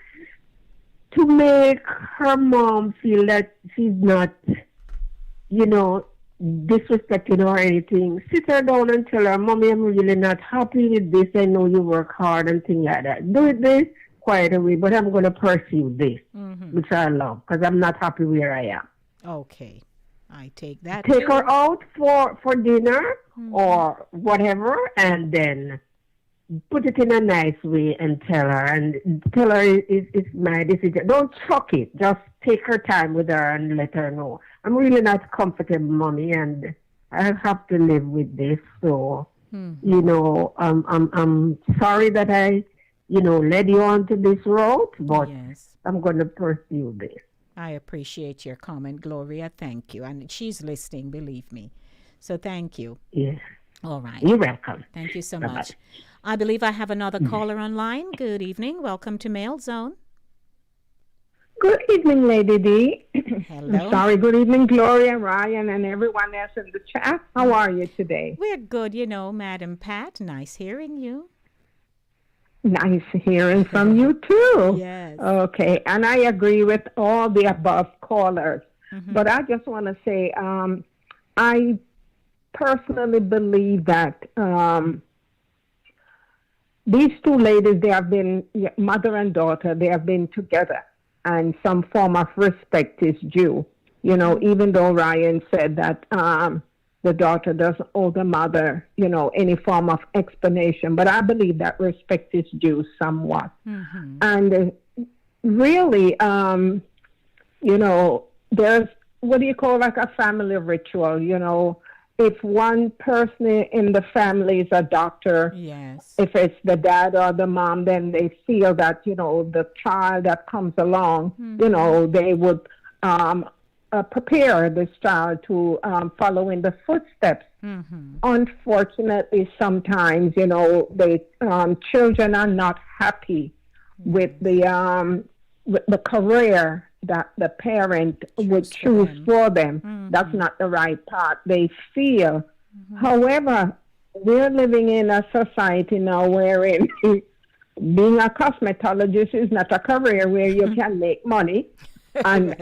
K: to make her mom feel that she's not, disrespecting or anything, sit her down and tell her, Mommy, I'm really not happy with this. I know you work hard and things like that. Do it this quiet away, but I'm going to pursue this, which I love, because I'm not happy where I am.
A: Okay. I take that.
K: Take her out for dinner or whatever, and then put it in a nice way and tell her it's my decision. Don't chuck it. Just take her time with her and let her know. I'm really not comfortable, Mommy, and I have to live with this. So, I'm sorry that I, led you on to this road, but I'm going to pursue this.
A: I appreciate your comment, Gloria. Thank you. And she's listening, believe me. So thank you.
K: Yes.
A: All right.
K: You're welcome.
A: Thank you so
K: Bye-bye.
A: much. I believe I have another caller online. Good evening. Welcome to Mail Zone.
L: Good evening, Lady D.
A: Hello.
L: I'm sorry. Good evening, Gloria, Ryan, and everyone else in the chat. How are you today?
A: We're good, Madam Pat. Nice hearing you.
L: Nice hearing from you, too.
A: Yes.
L: Okay. And I agree with all the above callers. But I just want to say I personally believe that these two ladies, they have been mother and daughter, they have been together, and some form of respect is due. Even though Ryan said that the daughter doesn't owe the mother, any form of explanation, but I believe that respect is due somewhat. And really, there's what do you call like a family ritual, if one person in the family is a doctor, if it's the dad or the mom, then they feel that, the child that comes along, they would prepare this child to follow in the footsteps. Unfortunately, sometimes, the children are not happy with the career that the parent would choose for them. That's not the right path, they feel. However, we're living in a society now wherein being a cosmetologist is not a career where you can make money and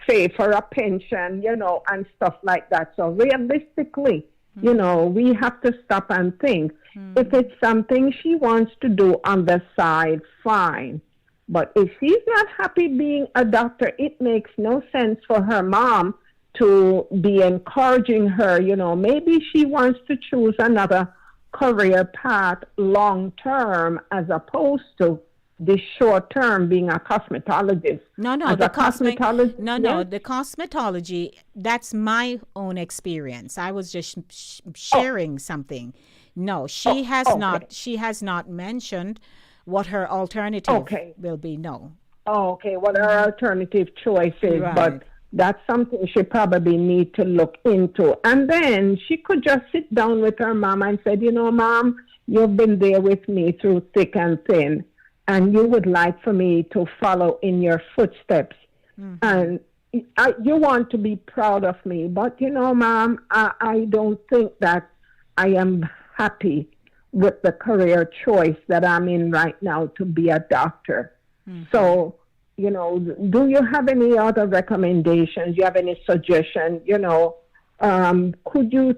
L: save for a pension, and stuff like that. So realistically, we have to stop and think. If it's something she wants to do on the side, fine. But if she's not happy being a doctor, it makes no sense for her mom to be encouraging her. Maybe she wants to choose another career path long term as opposed to the short term being a cosmetologist.
A: No, the cosmetology, that's my own experience. I was just sharing something. No, she has not mentioned what her alternative
L: Okay.
A: will be. No.
L: Oh, okay, what her alternative choice is,
A: Right.
L: but that's something she probably need to look into. And then she could just sit down with her mom and said, you know, Mom, you've been there with me through thick and thin, and you would like for me to follow in your footsteps. And you want to be proud of me, but you know, Mom, I don't think that I am happy with the career choice that I'm in right now to be a doctor. So, you know, do you have any other recommendations? Do you have any suggestions? You know, could you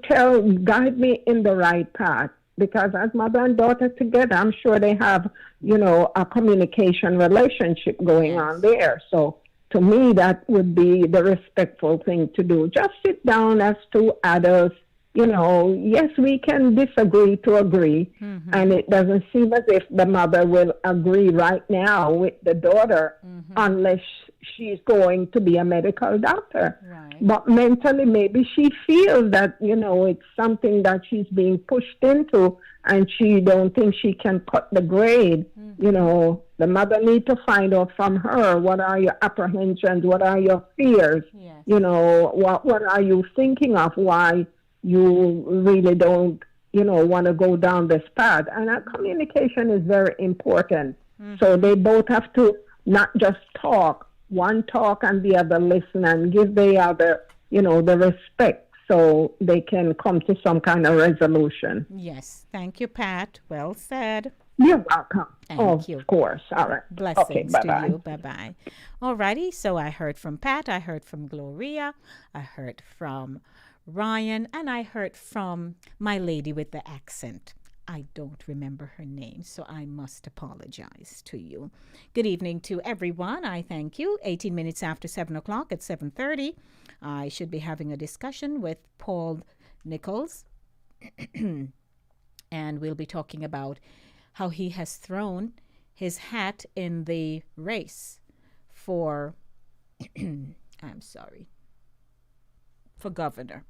L: guide me in the right path? Because as mother and daughter together, I'm sure they have, you know, a communication relationship going on there. So to me, that would be the respectful thing to do. Just sit down as two adults. You know, yes, we can disagree to agree, and it doesn't seem as if the mother will agree right now with the daughter unless she's going to be a medical doctor.
A: Right.
L: But mentally, maybe she feels that, you know, it's something that she's being pushed into, and she don't think she can cut the grade. You know, the mother need to find out from her, what are your apprehensions, what are your fears, you know, what are you thinking of, why you really don't, you know, want to go down this path. And that communication is very important. So they both have to not just talk, one talk and the other listen, and give the other, you know, the respect so they can come to some kind of resolution.
A: Yes. Thank you, Pat. Well said.
L: You're welcome.
A: Thank you.
L: Of course. All right.
A: Blessings
L: Okay,
A: to
L: bye-bye.
A: you. Bye-bye. All righty. So I heard from Pat. I heard from Gloria. I heard from Ryan. And I heard from my lady with the accent. I don't remember her name, so I must apologize to you. Good evening to everyone. I thank you. 18 minutes after 7 o'clock at 7:30, I should be having a discussion with Paul Nichols. And we'll be talking about how he has thrown his hat in the race for, I'm sorry, for governor.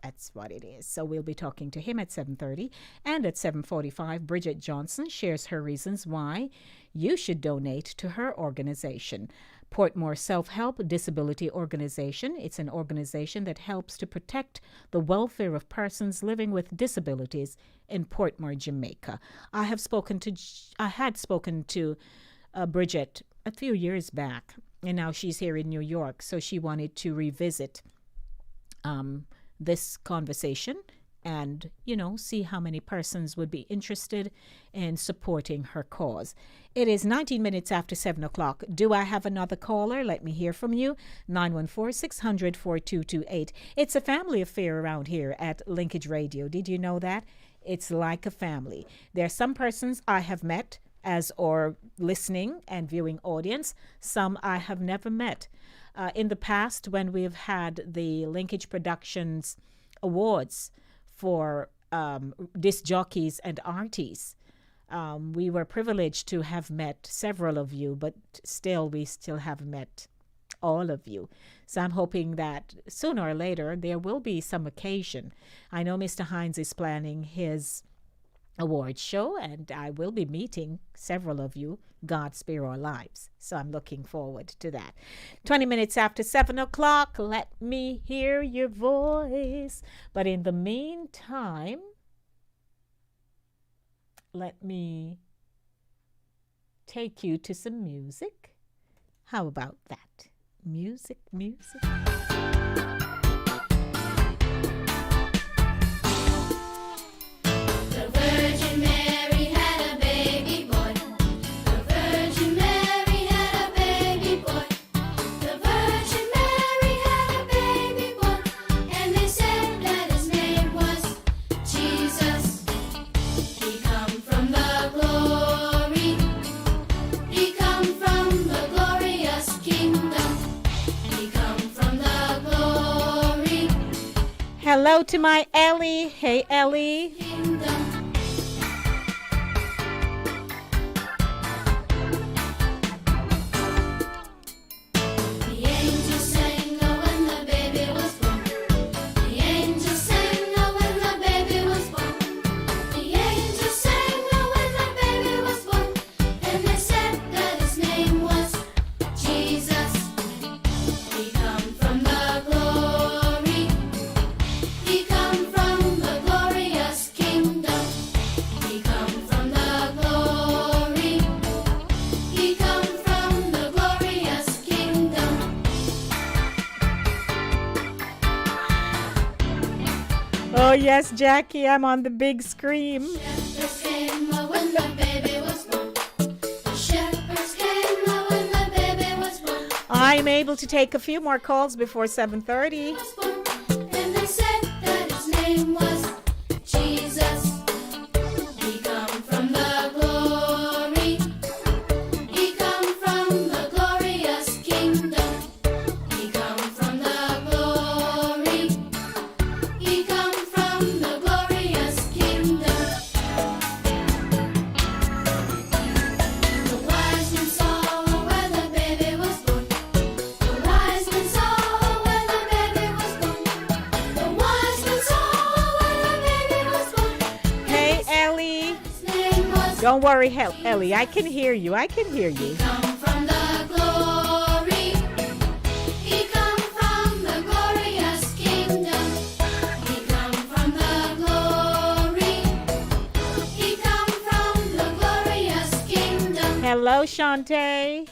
A: That's what it is. So we'll be talking to him at 7:30. And at 7:45, Bridget Johnson shares her reasons why you should donate to her organization, Portmore Self-Help Disability Organization. It's an organization that helps to protect the welfare of persons living with disabilities in Portmore, Jamaica. I had spoken to Bridget a few years back, and now she's here in New York, so she wanted to revisit this conversation and, you know, see how many persons would be interested in supporting her cause. It is 19 minutes after 7 o'clock. Do I have another caller? Let me hear from you. 914-600-4228. It's a family affair around here at Linkage Radio. Did you know that? It's like a family. There are some persons I have met as or listening and viewing audience. Some I have never met. In the past, when we've had the Linkage Productions Awards for disc jockeys and artists, we were privileged to have met several of you, but we still haven't met all of you. So I'm hoping that sooner or later there will be some occasion. I know Mr. Hines is planning his award show, and I will be meeting several of you, God spare our lives. So I'm looking forward to that. 20 minutes after 7 o'clock, let me hear your voice. But in the meantime, let me take you to some music. How about that? Music.
B: The Virgin Mary had a baby boy. The Virgin Mary had a baby boy. The Virgin Mary had a baby boy. And they said that his name was Jesus. He come from the glory. He come from the glorious kingdom. He come from the glory
A: Hello to my Ellie. Hey, Ellie.
B: kingdom. The angels sang when the baby was born. The angels sang when the baby was born. The angels sang when the baby was born.
A: Oh, yes, Jackie, I'm on the big screen.
B: Shepherds came when the baby was born. The shepherds came when the baby was born.
A: I'm able to take a few more calls before 7:30.
B: Was born. And they said that his name was Jesus. He come from the glory. He come from the glorious kingdom. He come from the glory. He come from the glorious kingdom. The wise men saw where the baby was born. The wise men saw where the baby was born. The wise men saw where the baby was born.
A: Hey, Ellie.
B: His name was
A: Don't worry, Ellie. I can hear you. I can hear you.
B: come from the glory. He come from the glorious kingdom. He come from the glory. He come from the glorious kingdom.
A: Hello, Shantae.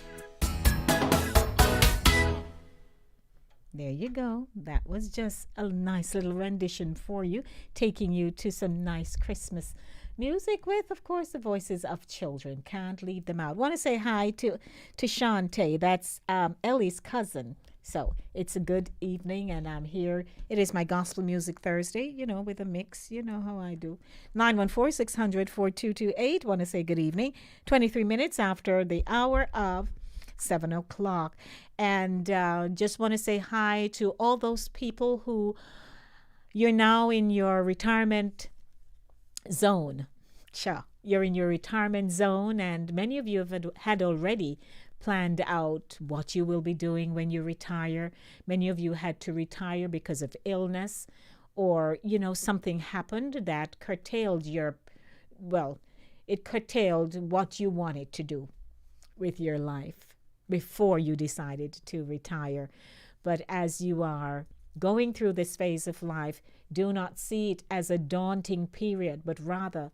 A: There you go. That was just a nice little rendition for you, taking you to some nice Christmas music with, of course, the voices of children. Can't leave them out. Want to say hi to Shantae. That's Ellie's cousin. So it's a good evening, and I'm here. It is my Gospel Music Thursday, with a mix. You know how I do. 914-600-4228. Want to say good evening. 23 minutes after the hour of 7 o'clock. And just want to say hi to all those people who you're now in your retirement zone. You're in your retirement zone, and many of you have had already planned out what you will be doing when you retire. Many of you had to retire because of illness, or something happened that curtailed it curtailed what you wanted to do with your life before you decided to retire. But as you are going through this phase of life, do not see it as a daunting period, but rather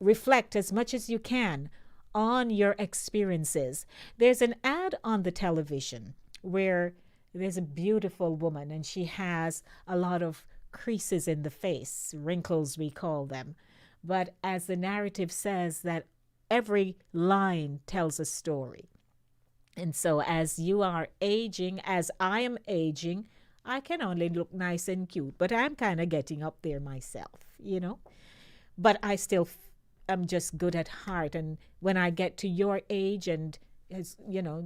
A: reflect as much as you can on your experiences. There's an ad on the television where there's a beautiful woman, and she has a lot of creases in the face, wrinkles we call them. But as the narrative says, that every line tells a story. And so as you are aging, as I am aging, I can only look nice and cute, but I'm kind of getting up there myself, But I still am just good at heart. And when I get to your age and, as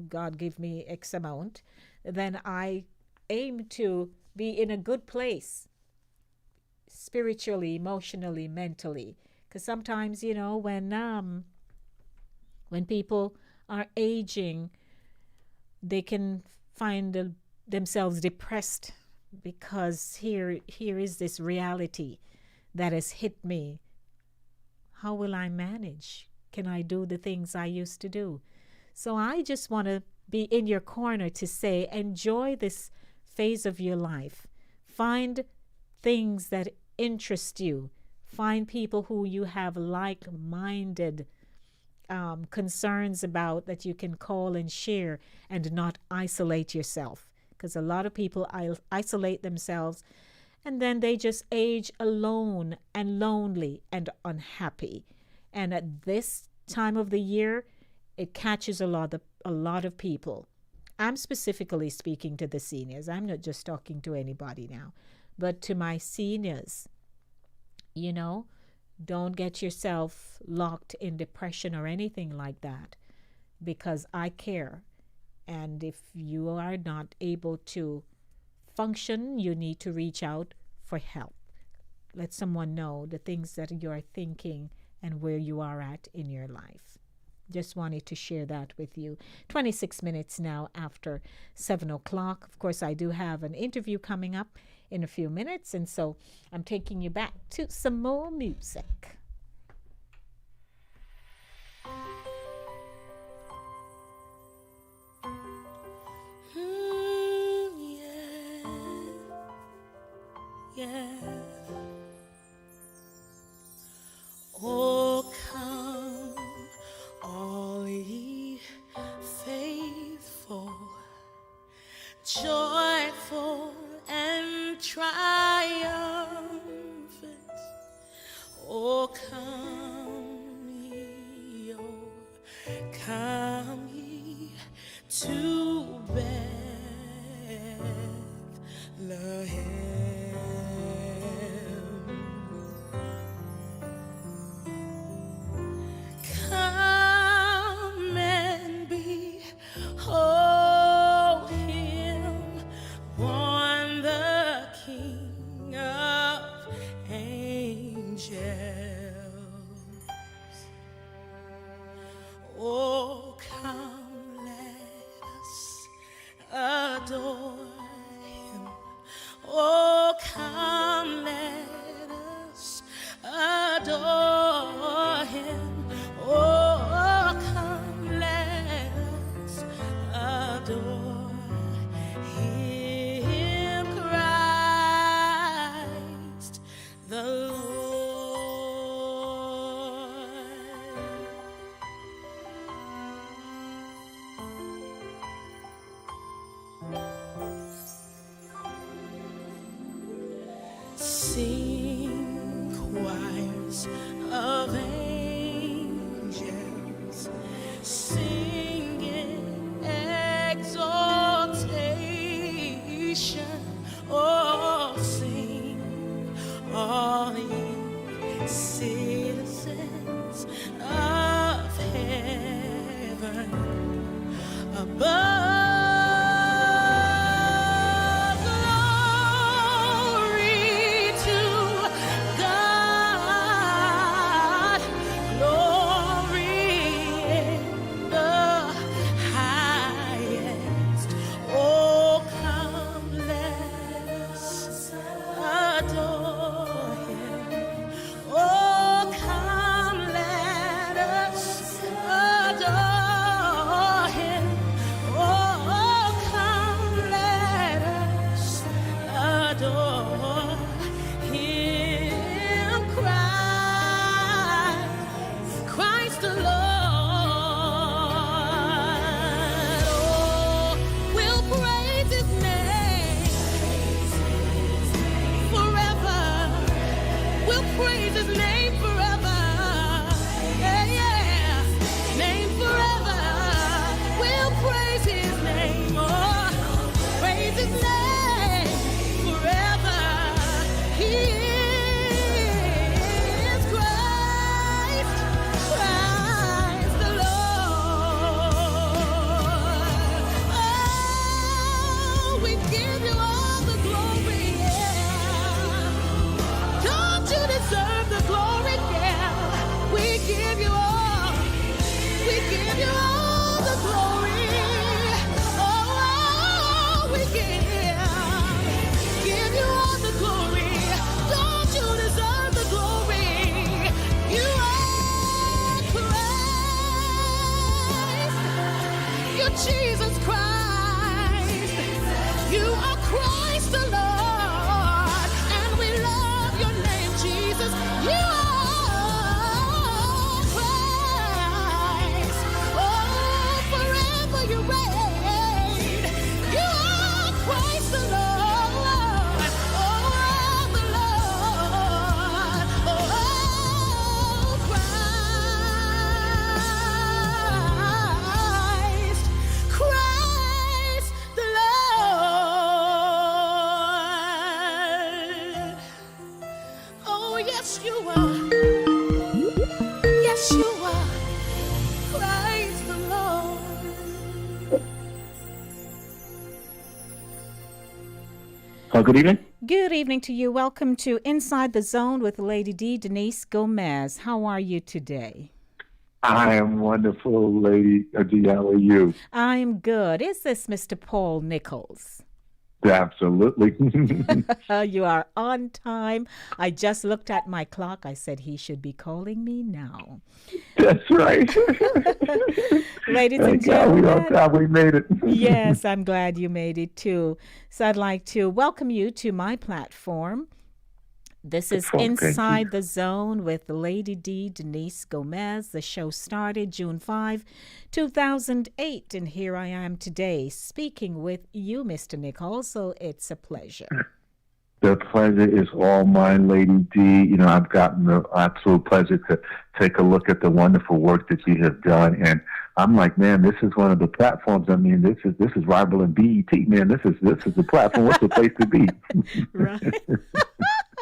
A: God give me X amount, then I aim to be in a good place spiritually, emotionally, mentally. Because sometimes, when people are aging, they can find themselves depressed because here is this reality that has hit me. How will I manage? Can I do the things I used to do? So I just want to be in your corner to say, enjoy this phase of your life. Find things that interest you. Find people who you have like-minded concerns about that you can call and share, and not isolate yourself. Because a lot of people isolate themselves, and then they just age alone and lonely and unhappy. And at this time of the year, it catches a lot of people. I'm specifically speaking to the seniors. I'm not just talking to anybody now, but to my seniors. Don't get yourself locked in depression or anything like that, because I care. And if you are not able to function, you need to reach out for help. Let someone know the things that you're thinking and where you are at in your life. Just wanted to share that with you. 26 minutes now after 7 o'clock. Of course, I do have an interview coming up in a few minutes, and so I'm taking you back to some more music.
M: Yeah. Oh, come, all ye faithful, joyful and triumphant. Oh, come ye, oh, come ye to Bethlehem. Come and behold him, born the King of angels. Oh, come, let us adore him. Oh, come, let us adore him. Oh, come, let us adore him, Christ the Lord. Sing, choirs of angels, sing in exaltation. Oh, sing, all ye citizens of heaven above. Glory to God, glory in the highest. Oh, come, let us adore him. Oh, come, let us adore him. Oh, come, let us adore him, Christ the Lord. Oh, we'll praise his name forever. We'll praise his name forever. Yeah, yeah. Name forever. We'll praise his name. Oh, praise his name forever. He is Christ the Lord. Oh, we give you all the glory. Yeah. Don't you deserve the glory, yeah? We give you all. We give you all the glory. Oh, we give you all the glory. Don't you deserve the glory? You are Christ. You're Jesus Christ. You are Christ the Lord, and we love your name, Jesus. You are Christ. Oh, forever you reign. You are Christ the Lord. Oh, the Lord. Oh, Christ the Lord. Oh, yes, you are. Yes, you are. Christ the Lord.
J: Good evening.
A: Good evening to you. Welcome to Inside the Zone with Lady D. Denise Gomez. How are you today?
J: I am wonderful, Lady D. How are you?
A: I'm good. Is this Mr. Paul Nichols?
J: Absolutely.
A: You are on time. I just looked at my clock. I said he should be calling me now.
J: That's right.
A: Ladies and
J: Thank God we
A: gentlemen.
J: we made it.
A: Yes, I'm glad you made it too. So I'd like to welcome you to my platform. This is
J: Thank you.
A: Inside the Zone with Lady D. Denise Gomez. The show started June 5, 2008, and here I am today speaking with you, Mr. Nichols, so it's a pleasure.
N: The pleasure is all mine, Lady D. You know, I've gotten the absolute pleasure to take a look at the wonderful work that you have done, and I'm like, man, this is one of the platforms. I mean, this is rivaling BET, man. This is the platform. What's the place to be?
A: Right.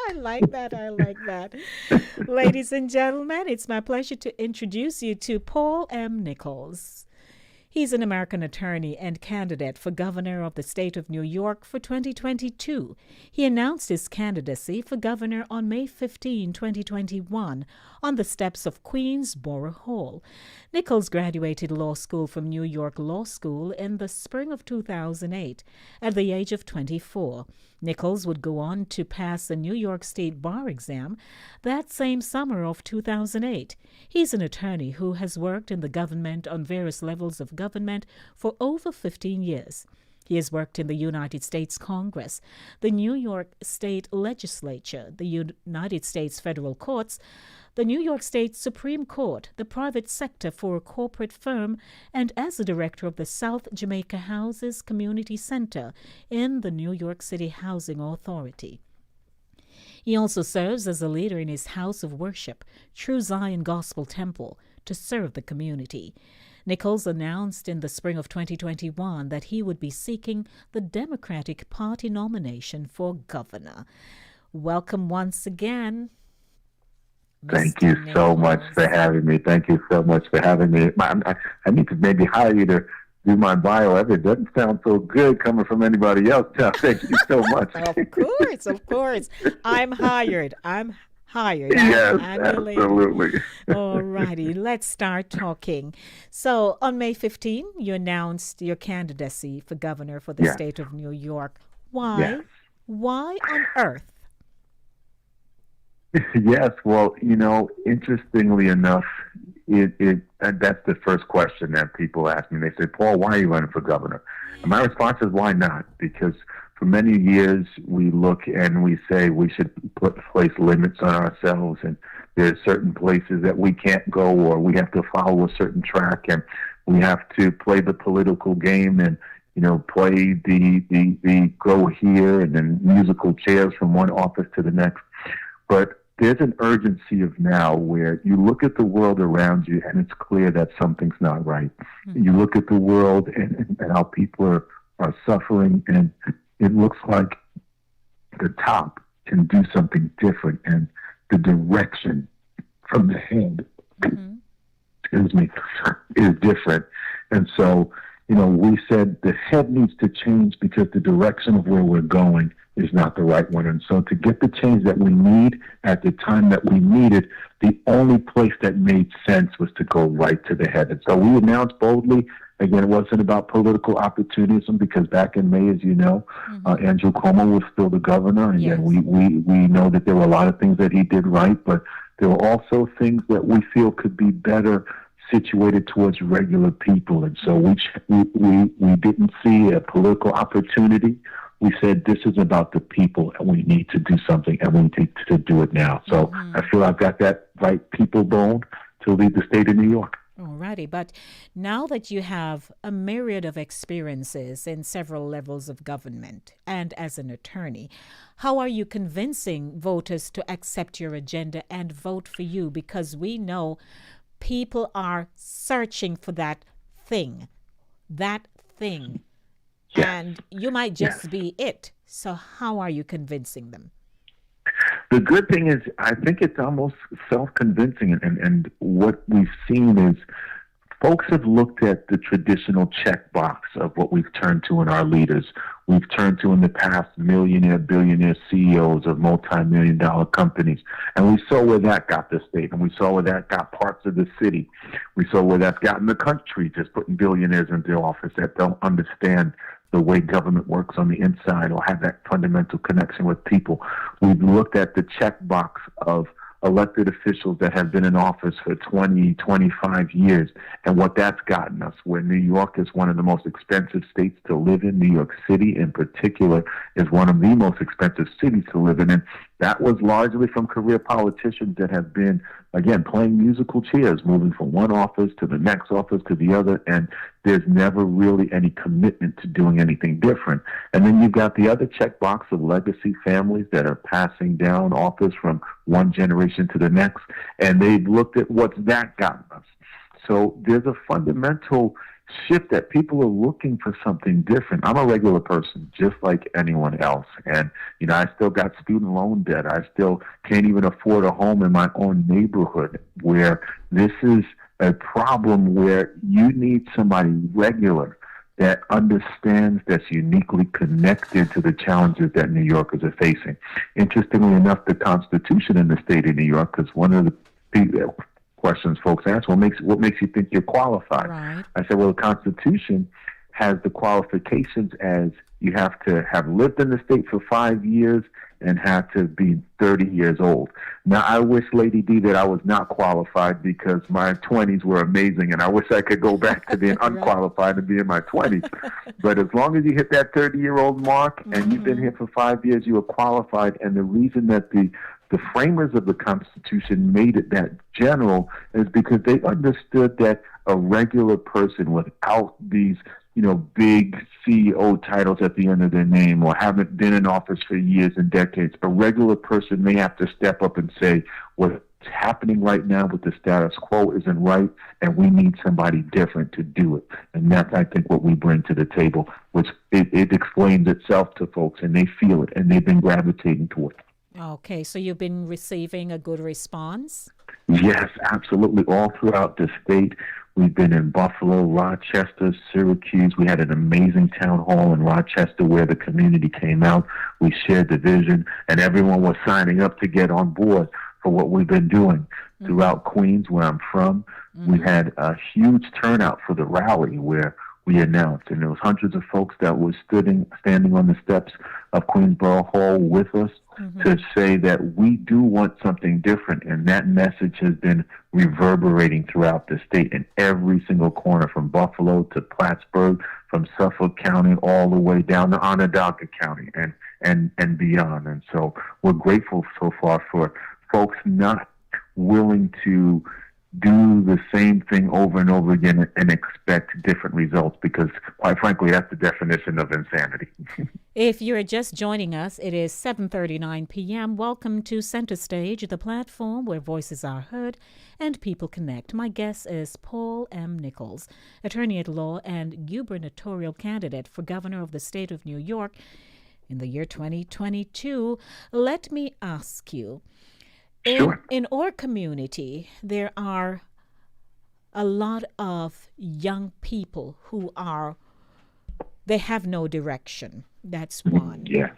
A: I like that. I like that. Ladies and gentlemen, it's my pleasure to introduce you to Paul M. Nichols. He's an American attorney and candidate for governor of the state of New York for 2022. He announced his candidacy for governor on May 15, 2021, on the steps of Queensborough Hall. Nichols graduated law school from New York Law School in the spring of 2008 at the age of 24. Nichols would go on to pass the New York State bar exam that same summer of 2008. He's an attorney who has worked in the government on various levels of government for over 15 years. He has worked in the United States Congress, the New York State Legislature, the United States Federal Courts, the New York State Supreme Court, the private sector for a corporate firm, and as the director of the South Jamaica Houses Community Center in the New York City Housing Authority. He also serves as a leader in his house of worship, True Zion Gospel Temple, to serve the community. Nichols announced in the spring of 2021 that he would be seeking the Democratic Party nomination for governor. Welcome once again.
N: Thank you so much for having me. Thank you so much for having me. I need to maybe hire you to do my bio. It doesn't sound so good coming from anybody else. Thank you so much.
A: Of course. I'm hired.
N: Yes, absolutely.
A: All righty, let's start talking. So on May 15, you announced your candidacy for governor for the state of New York. Why?
N: Yes.
A: Why on earth?
N: Yes, well, you know, interestingly enough, that's the first question that people ask me. They say, Paul, why are you running for governor? And my response is, why not? Because for many years, we look and we say we should place limits on ourselves, and there's certain places that we can't go, or we have to follow a certain track, and we have to play the political game and, you know, play the go here and then musical chairs from one office to the next. But there's an urgency of now where you look at the world around you and it's clear that something's not right. Mm-hmm. You look at the world and how people are suffering, and it looks like the top can do something different, and the direction from the head, is different. And so, you know, we said the head needs to change because the direction of where we're going is not the right one. And so to get the change that we need at the time that we needed, the only place that made sense was to go right to the head. And so we announced boldly. Again, it wasn't about political opportunism, because back in May, as you know, Andrew Cuomo was still the governor, and then we know that there were a lot of things that he did right, but there were also things that we feel could be better situated towards regular people. And so we didn't see a political opportunity. We said this is about the people, and we need to do something, and we need to do it now. So I feel I've got that right people bone to lead the state of New York.
A: Alrighty, but now that you have a myriad of experiences in several levels of government and as an attorney, how are you convincing voters to accept your agenda and vote for you? Because we know people are searching for that thing. And you might just be it. So how are you convincing them?
N: The good thing is, I think it's almost self-convincing, and what we've seen is folks have looked at the traditional checkbox of what we've turned to in our leaders. We've turned to in the past millionaire, billionaire CEOs of multi-million-dollar companies, and we saw where that got the state, and we saw where that got parts of the city. We saw where that's gotten the country, just putting billionaires into office that don't understand the way government works on the inside or have that fundamental connection with people. We've looked at the checkbox of elected officials that have been in office for 20, 25 years, and what that's gotten us, where New York is one of the most expensive states to live in. New York City in particular is one of the most expensive cities to live in. And That was largely from career politicians that have been, again, playing musical chairs, moving from one office to the next office to the other, and there's never really any commitment to doing anything different. And then you've got the other checkbox of legacy families that are passing down office from one generation to the next, and they've looked at what's that gotten us. So there's a fundamental shift that people are looking for something different. I'm a regular person, just like anyone else. And, I still got student loan debt. I still can't even afford a home in my own neighborhood, where this is a problem where you need somebody regular that understands, that's uniquely connected to the challenges that New Yorkers are facing. Interestingly enough, the Constitution in the state of New York, because one of the questions folks ask, what makes you think you're qualified?
A: Right.
N: I said, well, the Constitution has the qualifications as you have to have lived in the state for 5 years and have to be 30 years old. Now, I wish, Lady D, that I was not qualified, because my 20s were amazing, and I wish I could go back to being unqualified and be in my 20s. But as long as you hit that 30-year-old mark and you've been here for 5 years, you are qualified. And the reason that the framers of the Constitution made it that general is because they understood that a regular person without these, big CEO titles at the end of their name, or haven't been in office for years and decades, a regular person may have to step up and say, what's happening right now with the status quo isn't right, and we need somebody different to do it. And that's, I think, what we bring to the table, which it explains itself to folks, and they feel it, and they've been gravitating toward it.
A: Okay, so you've been receiving a good response?
N: Yes, absolutely. All throughout the state. We've been in Buffalo, Rochester, Syracuse. We had an amazing town hall in Rochester where the community came out. We shared the vision, and everyone was signing up to get on board for what we've been doing. Throughout Queens, where I'm from, we had a huge turnout for the rally where we announced, and there was hundreds of folks that were standing on the steps of Queensborough Hall with us to say that we do want something different, and that message has been reverberating throughout the state in every single corner, from Buffalo to Plattsburgh, from Suffolk County all the way down to Onondaga County and beyond. And so we're grateful so far for folks not willing to do the same thing over and over again and expect different results, because, quite frankly, that's the definition of insanity.
A: If you're just joining us, it is 7:39 p.m. Welcome to Center Stage, the platform where voices are heard and people connect. My guest is Paul M. Nichols, attorney at law and gubernatorial candidate for governor of the state of New York in the year 2022. Let me ask you, in our community, there are a lot of young people who they have no direction. That's one.
N: Yes.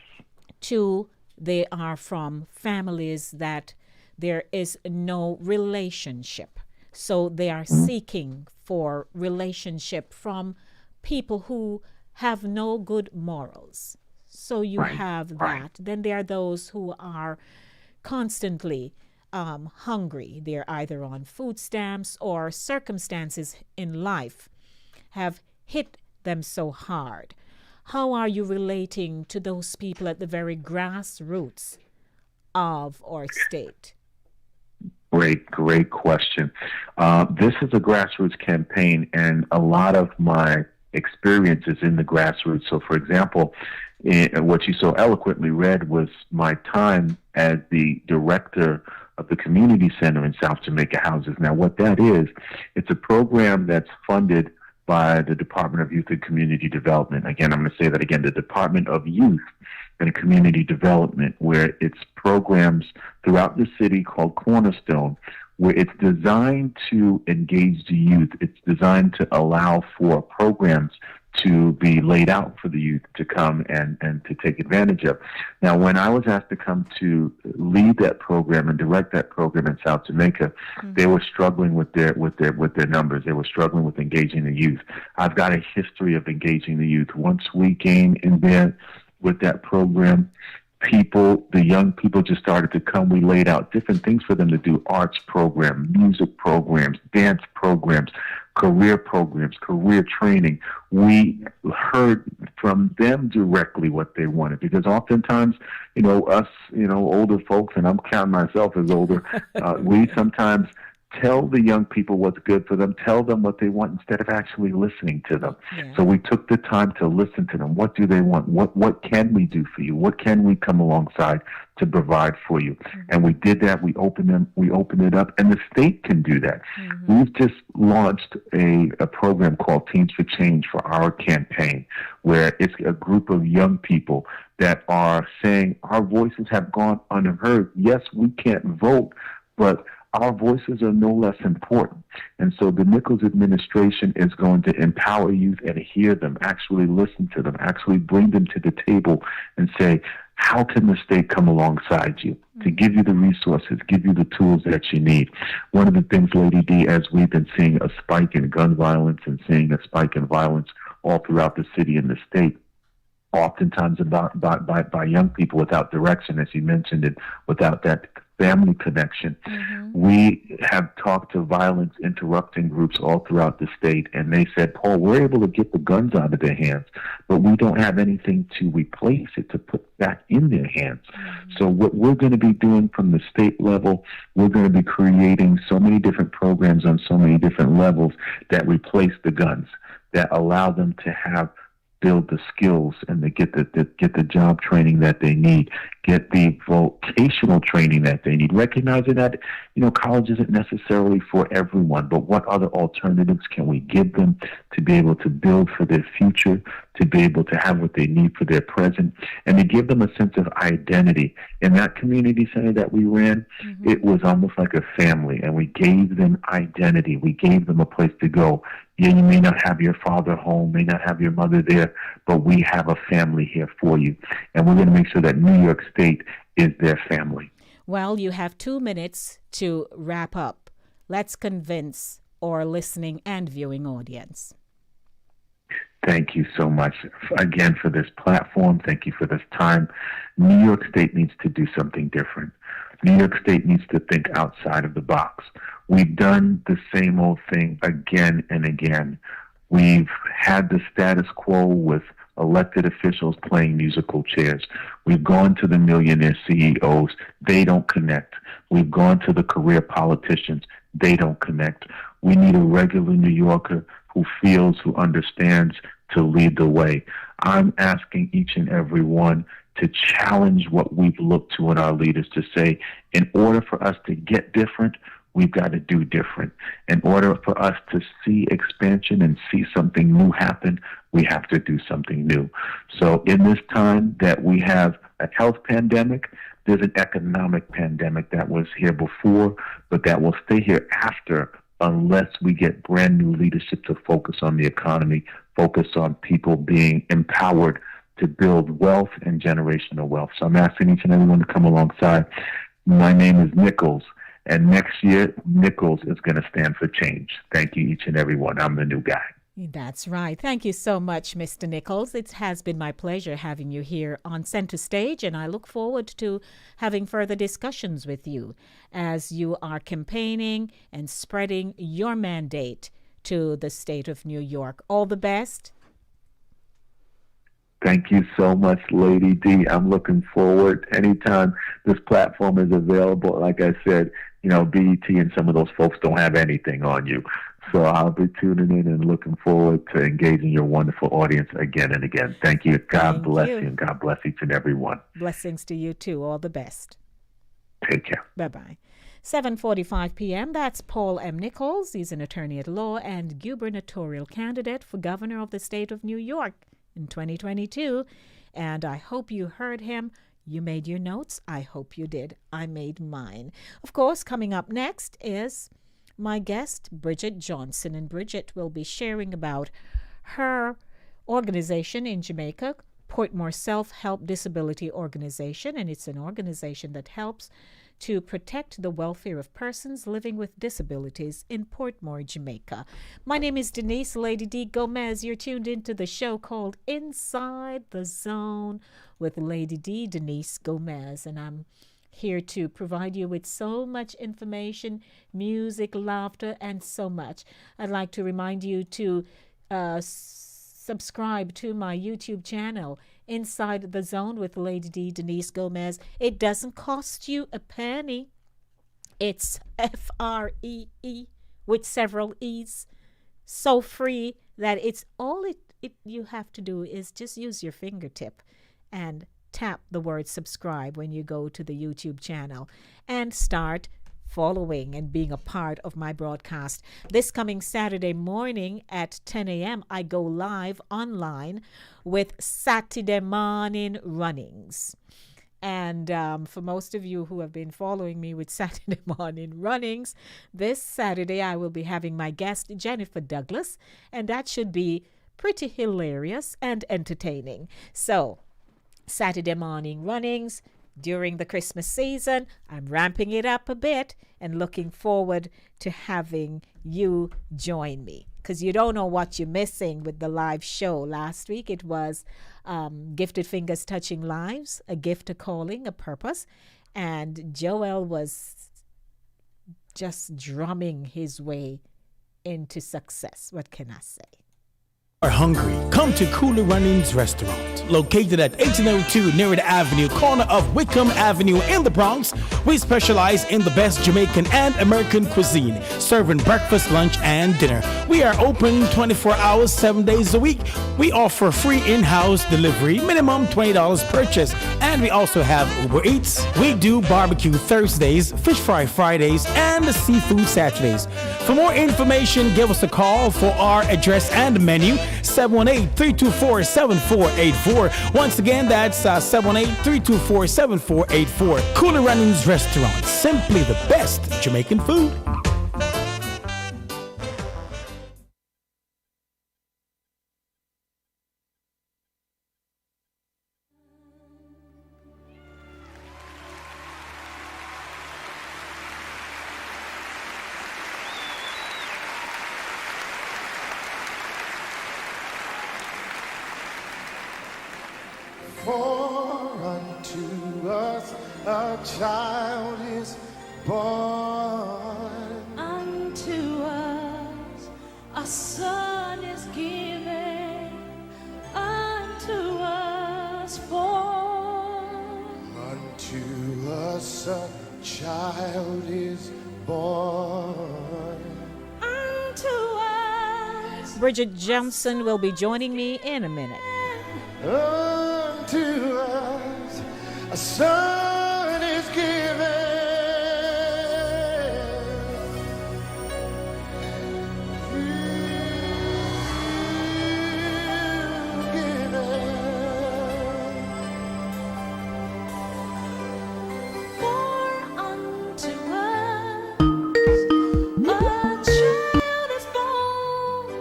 A: Two, they are from families that there is no relationship. So they are seeking for relationship from people who have no good morals. So you have that. Then there are those who are constantly hungry. They're either on food stamps, or circumstances in life have hit them so hard. How are you relating to those people at the very grassroots of our state?
N: Great question. This is a grassroots campaign, and a lot of my experience is in the grassroots. So, for example, what you so eloquently read was my time as the director of the community center in South Jamaica Houses. Now, what that is, it's a program that's funded by the Department of Youth and Community Development. Again, I'm going to say that again, the Department of Youth and Community Development, where it's programs throughout the city called Cornerstone, where it's designed to engage the youth. It's designed to allow for programs to be laid out for the youth to come and to take advantage of. Now, when I was asked to come to lead that program and direct that program in South Jamaica, they were struggling with their numbers. They were struggling with engaging the youth. I've got a history of engaging the youth. Once we came in there with that program, the young people just started to come. We laid out different things for them to do: arts programs, music programs, dance programs, career programs, career training. We heard from them directly what they wanted, because oftentimes, us, older folks, and I'm counting myself as older, we sometimes tell the young people what's good for them, tell them what they want instead of actually listening to them.
A: Yeah.
N: So we took the time to listen to them. What do they want? What can we do for you? What can we come alongside to provide for you? And we did that. We opened it up, and the state can do that. We've just launched a program called Teams for Change for our campaign, where it's a group of young people that are saying our voices have gone unheard. Yes, we can't vote, but our voices are no less important. And so the Nichols administration is going to empower youth and hear them, actually listen to them, actually bring them to the table and say, how can the state come alongside you to give you the resources, give you the tools that you need? One of the things, Lady D, as we've been seeing a spike in gun violence and seeing a spike in violence all throughout the city and the state, oftentimes by young people without direction, as you mentioned, and without that family connection. We have talked to violence interrupting groups all throughout the state, and they said, Paul, we're able to get the guns out of their hands, but we don't have anything to replace it, to put back in their hands. So what we're going to be doing from the state level, we're going to be creating so many different programs on so many different levels that replace the guns, that allow them to build the skills and to get the job training that they need, get the vocational training that they need, recognizing that, college isn't necessarily for everyone, but what other alternatives can we give them to be able to build for their future, to be able to have what they need for their present, and to give them a sense of identity. In that community center that we ran, it was almost like a family, and we gave them identity. We gave them a place to go. Yeah, you may not have your father home, may not have your mother there, but we have a family here for you. And we're going to make sure that New York State is their family.
A: Well, you have 2 minutes to wrap up. Let's convince our listening and viewing audience.
N: Thank you so much again for this platform. Thank you for this time. New York State needs to do something different. New York State needs to think outside of the box. We've done the same old thing again and again. We've had the status quo with elected officials playing musical chairs. We've gone to the millionaire CEOs. They don't connect. We've gone to the career politicians. They don't connect. We need a regular New Yorker who feels, who understands, to lead the way. I'm asking each and every one to challenge what we've looked to in our leaders, to say, in order for us to get different, we've got to do different. In order for us to see expansion and see something new happen, we have to do something new. So in this time that we have a health pandemic, there's an economic pandemic that was here before, but that will stay here after, unless we get brand new leadership to focus on the economy, focus on people being empowered to build wealth and generational wealth. So I'm asking each and everyone to come alongside. My name is Nichols, and next year, Nichols is going to stand for change. Thank you, each and every one. I'm the new guy.
A: That's right. Thank you so much, Mr. Nichols. It has been my pleasure having you here on Center Stage, and I look forward to having further discussions with you as you are campaigning and spreading your mandate to the state of New York. All the best.
N: Thank you so much, Lady D. I'm looking forward anytime this platform is available. Like I said, BET and some of those folks don't have anything on you. So I'll be tuning in and looking forward to engaging your wonderful audience again and again. Thank you. God bless you, and God bless each and every one.
A: Blessings to you too. All the best.
N: Take care.
A: Bye-bye. 7:45 p.m. That's Paul M. Nichols. He's an attorney at law and gubernatorial candidate for governor of the state of New York in 2022. And I hope you heard him. You made your notes. I hope you did. I made mine. Of course, coming up next is my guest, Bridget Johnson, and Bridget will be sharing about her organization in Jamaica, Portmore Self-Help Disability Organization, and it's an organization that helps to protect the welfare of persons living with disabilities in Portmore, Jamaica. My name is Denise Lady D. Gomez. You're tuned into the show called Inside the Zone with Lady D, Denise Gomez, and I'm here to provide you with so much information, music, laughter, and so much. I'd like to remind you to subscribe to my YouTube channel, Inside the Zone with Lady D, Denise Gomez. It doesn't cost you a penny. It's FREE with several E's. So free that it's all you have to do is just use your fingertip and tap the word subscribe when you go to the YouTube channel and start following and being a part of my broadcast. This coming Saturday morning at 10 a.m., I go live online with Saturday morning runnings. And for most of you who have been following me with Saturday morning runnings, this Saturday I will be having my guest Jennifer Douglas, and that should be pretty hilarious and entertaining. So, Saturday morning runnings during the Christmas season. I'm ramping it up a bit and looking forward to having you join me, because you don't know what you're missing with the live show. Last week it was Gifted Fingers Touching Lives, a gift, a calling, a purpose. And Joel was just drumming his way into success. What can I say?
G: Are hungry? Come to Cooler Runnings Restaurant, located at 1802 Nerid Avenue, corner of Wickham Avenue in the Bronx. We specialize in the best Jamaican and American cuisine, serving breakfast, lunch, and dinner. We are open 24 hours, 7 days a week. We offer free in-house delivery, minimum $20 purchase, and we also have Uber Eats. We do barbecue Thursdays, fish fry Fridays, and seafood Saturdays. For more information, give us a call for our address and menu. 718-324-7484. Once again, that's 718-324-7484. Cooler Runnings Restaurant, simply the best Jamaican food.
H: For unto us a child is born.
M: Unto us a son is given, unto us born.
H: Unto us a child is born.
M: Unto us.
A: Bridget Johnson will be joining me in a minute.
H: Unto us a son is given.
M: For unto us a child is born,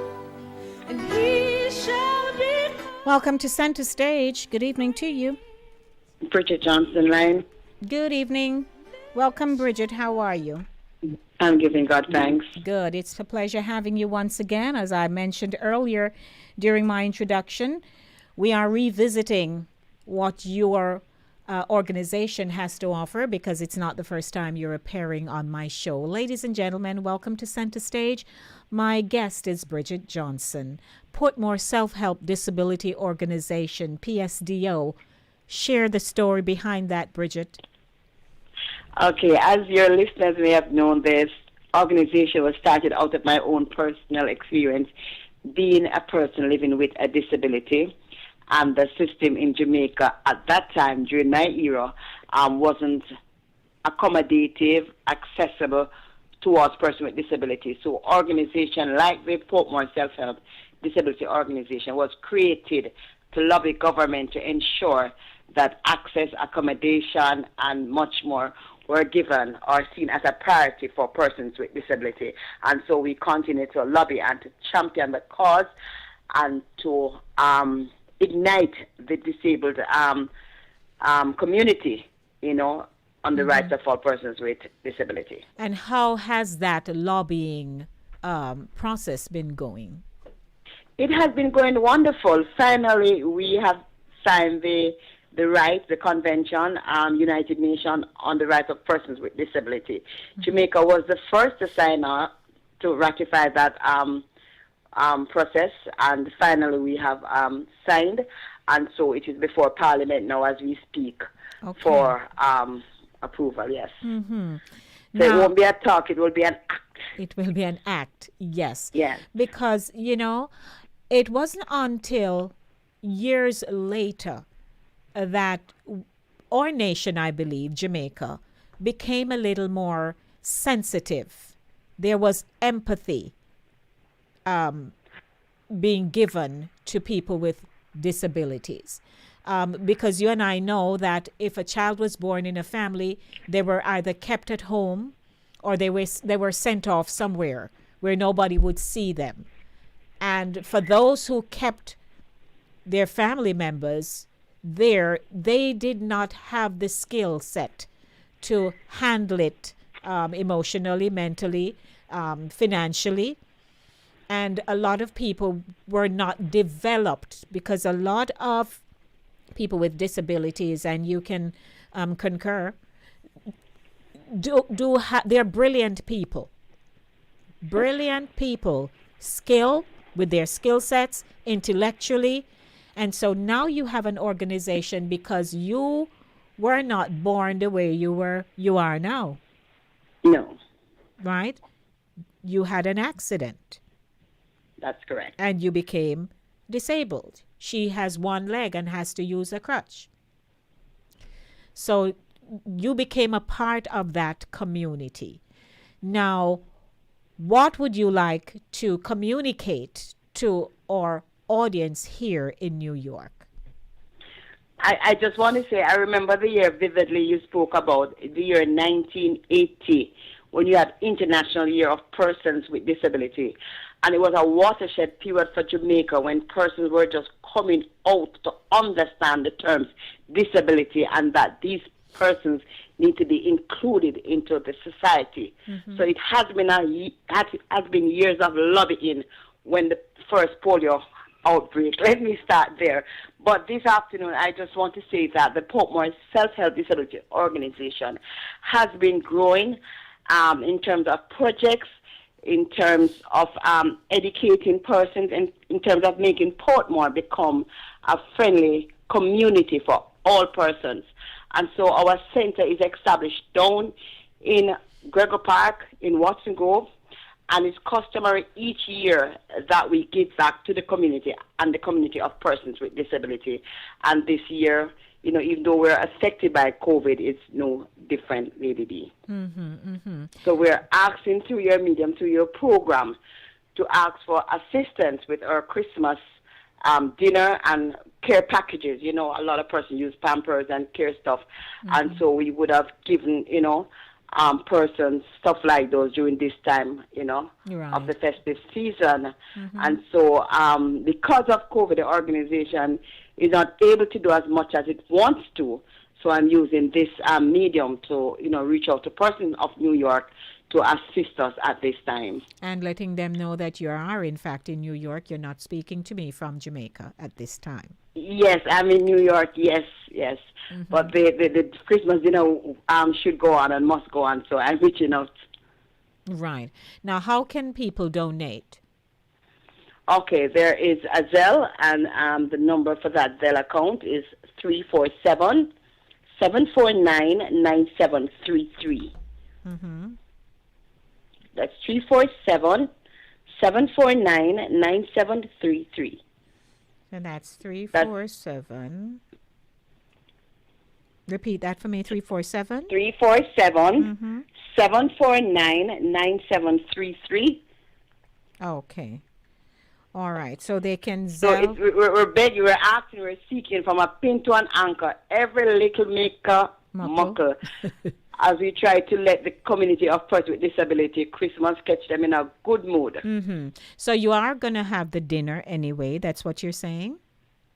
M: and he shall be.
A: Welcome to Center Stage. Good evening to you.
O: Bridget Johnson line.
A: Good evening. Welcome, Bridget. How are you?
O: I'm giving God thanks.
A: Good. It's a pleasure having you once again. As I mentioned earlier during my introduction, we are revisiting what your organization has to offer, because it's not the first time you're appearing on my show. Ladies and gentlemen, welcome to Center Stage. My guest is Bridget Johnson, Portmore Self-Help Disability Organization, PSDO. Share the story behind that, Bridget.
O: Okay, as your listeners may have known, this organization was started out of my own personal experience being a person living with a disability. And the system in Jamaica at that time, during my era, wasn't accommodative, accessible towards persons with disabilities. So organization like the Portmore Self-Help Disability Organization was created to lobby government to ensure that access, accommodation, and much more were given or seen as a priority for persons with disability. And so we continue to lobby and to champion the cause and to ignite the disabled community, on the rights of all persons with disability.
A: And how has that lobbying process been going?
O: It has been going wonderful. Finally, we have signed the convention, United Nations on the rights of persons with disability. Jamaica was the first to sign up to ratify that process, and finally we have signed, and so it is before Parliament now as we speak for approval. Yes. So it won't be a talk; it will be an act.
A: It will be an act. Yes.
O: Yes.
A: Because it wasn't until years later that our nation, I believe, Jamaica, became a little more sensitive. There was empathy being given to people with disabilities. Because you and I know that if a child was born in a family, they were either kept at home or they were sent off somewhere where nobody would see them. And for those who kept their family members there, they did not have the skill set to handle it emotionally, mentally, financially. And a lot of people were not developed because a lot of people with disabilities, and you can concur, they're brilliant people. Brilliant people, with their skill sets, intellectually. And so now you have an organization because you were not born the way you are now.
O: No.
A: Right? You had an accident.
O: That's correct.
A: And you became disabled. She has one leg and has to use a crutch. So you became a part of that community. Now, what would you like to communicate to our audience here in New York?
O: I just want to say, I remember the year vividly you spoke about, the year 1980, when you had International Year of Persons with Disability. And it was a watershed period for Jamaica when persons were just coming out to understand the terms disability and that these persons need to be included into the society. So it has been years of lobbying when the first polio outbreak. Let me start there. But this afternoon, I just want to say that the Portmore Self-Help Disability Organization has been growing in terms of projects, in terms of educating persons, and in terms of making Portmore become a friendly community for all persons. And so our center is established down in Gregor Park in Watson Grove, and it's customary each year that we give back to the community and the community of persons with disability. And this year, even though we're affected by COVID, it's no different, Lady B. So we're asking through your medium, through your program, to ask for assistance with our Christmas dinner and care packages. A lot of persons use Pampers and care stuff. And so we would have given, persons stuff like those during this time, of the festive season. And so because of COVID, the organization is not able to do as much as it wants to. So I'm using this medium to, reach out to persons of New York to assist us at this time.
A: And letting them know that you are, in fact, in New York. You're not speaking to me from Jamaica at this time.
O: Yes, I'm in New York, yes. But the Christmas dinner should go on and must go on, so I'm reaching out.
A: Right. Now, how can people donate?
O: Okay, there is a Zelle, and the number for that Zelle account is 347-749-9733. That's 347-749-9733.
A: And that's 347. Repeat that for me, 347?
O: 347-749-9733.
A: Okay. All right. So they can
O: So we're begging, we're asking, we're seeking from a pin to an anchor, every little maker muckle. As we try to let the community of persons with disability Christmas catch them in a good mood.
A: So you are going to have the dinner anyway. That's what you're saying?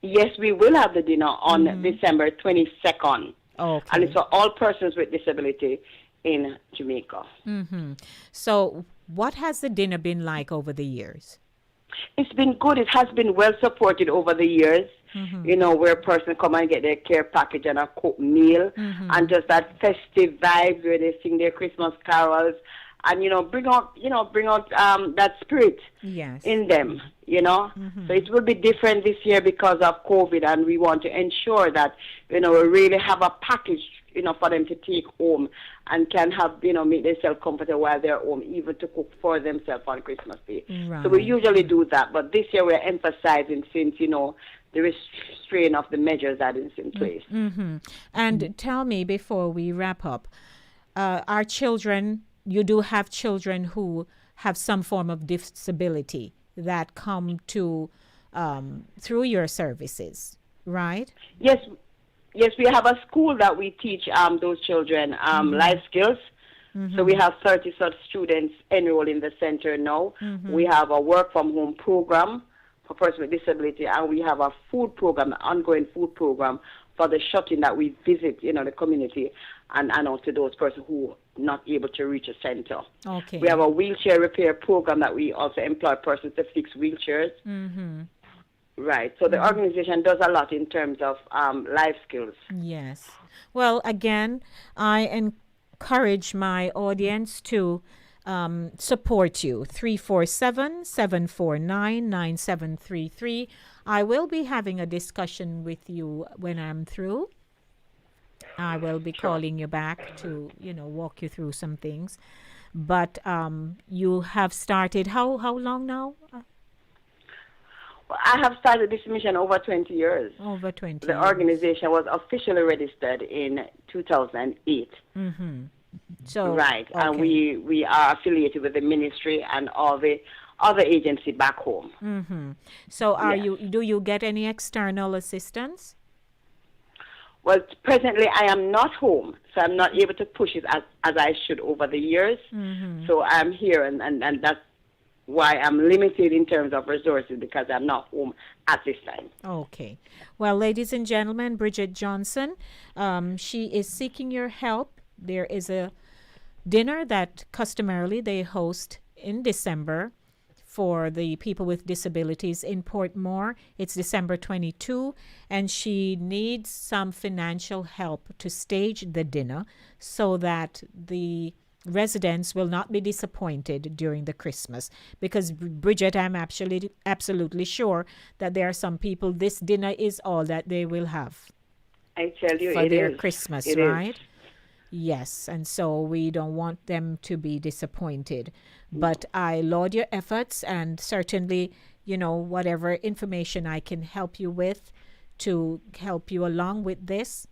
O: Yes, we will have the dinner on December 22nd.
A: Okay.
O: And it's for all persons with disability in Jamaica.
A: So, what has the dinner been like over the years?
O: It's been good. It has been well supported over the years. You know, where a person come and get their care package and a cooked meal, and just that festive vibe where they sing their Christmas carols, and bring out that spirit in them. So it will be different this year because of COVID, and we want to ensure that we really have a package for them to take home and can have, make themselves comfortable while they're home, even to cook for themselves on Christmas Day.
A: Right.
O: So we usually do that, but this year we're emphasizing since, the restraint of the measures that is in place.
A: And tell me, before we wrap up, our children, you do have children who have some form of disability that come to through your services, right?
O: Yes, we have a school that we teach those children life skills. So we have 30 such students enrolled in the center now. We have a work from home program for persons with disability, and we have a food program, an ongoing food program for the shut-in that we visit, the community, and also those persons who are not able to reach a center.
A: Okay.
O: We have a wheelchair repair program that we also employ persons to fix wheelchairs. Right. So the organization does a lot in terms of life skills.
A: Yes. Well, again, I encourage my audience to support you. 347-749-9733. I will be having a discussion with you when I'm through. I will be calling you back to, walk you through some things. But you have started, how long now?
O: I have started this mission over 20 years.
A: Over 20
O: The
A: years.
O: organization was officially registered in 2008.
A: So
O: right,
A: okay.
O: and we are affiliated with the ministry and all the other agency back home.
A: So do you get any external assistance?
O: Well, presently I am not home, so I'm not able to push it as I should over the years. So I'm here, and that's why I'm limited in terms of resources, because I'm not home at this time.
A: Okay. Well, ladies and gentlemen, Bridget Johnson, she is seeking your help. There is a dinner that customarily they host in December for the people with disabilities in Portmore. It's December 22, and she needs some financial help to stage the dinner so that the residents will not be disappointed during the Christmas. Because, Bridget, I'm absolutely sure that there are some people, this dinner is all that they will have.
O: I tell you,
A: for
O: it
A: their
O: is.
A: Christmas,
O: It
A: right?
O: is.
A: Yes, and so we don't want them to be disappointed. But I laud your efforts, and certainly, whatever information I can help you with to help you along with this,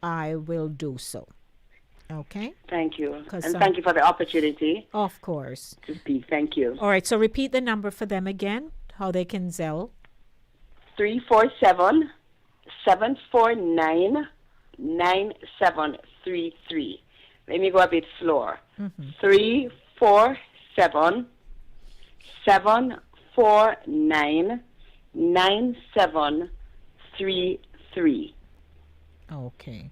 A: I will do so. Okay?
O: Thank you. And thank you for the opportunity.
A: Of course.
O: To speak. Thank you.
A: All right, so repeat the number for them again, how they can Zelle.
O: 347-749-9733. Let me go a bit slower. 347-749-9733.
A: Okay.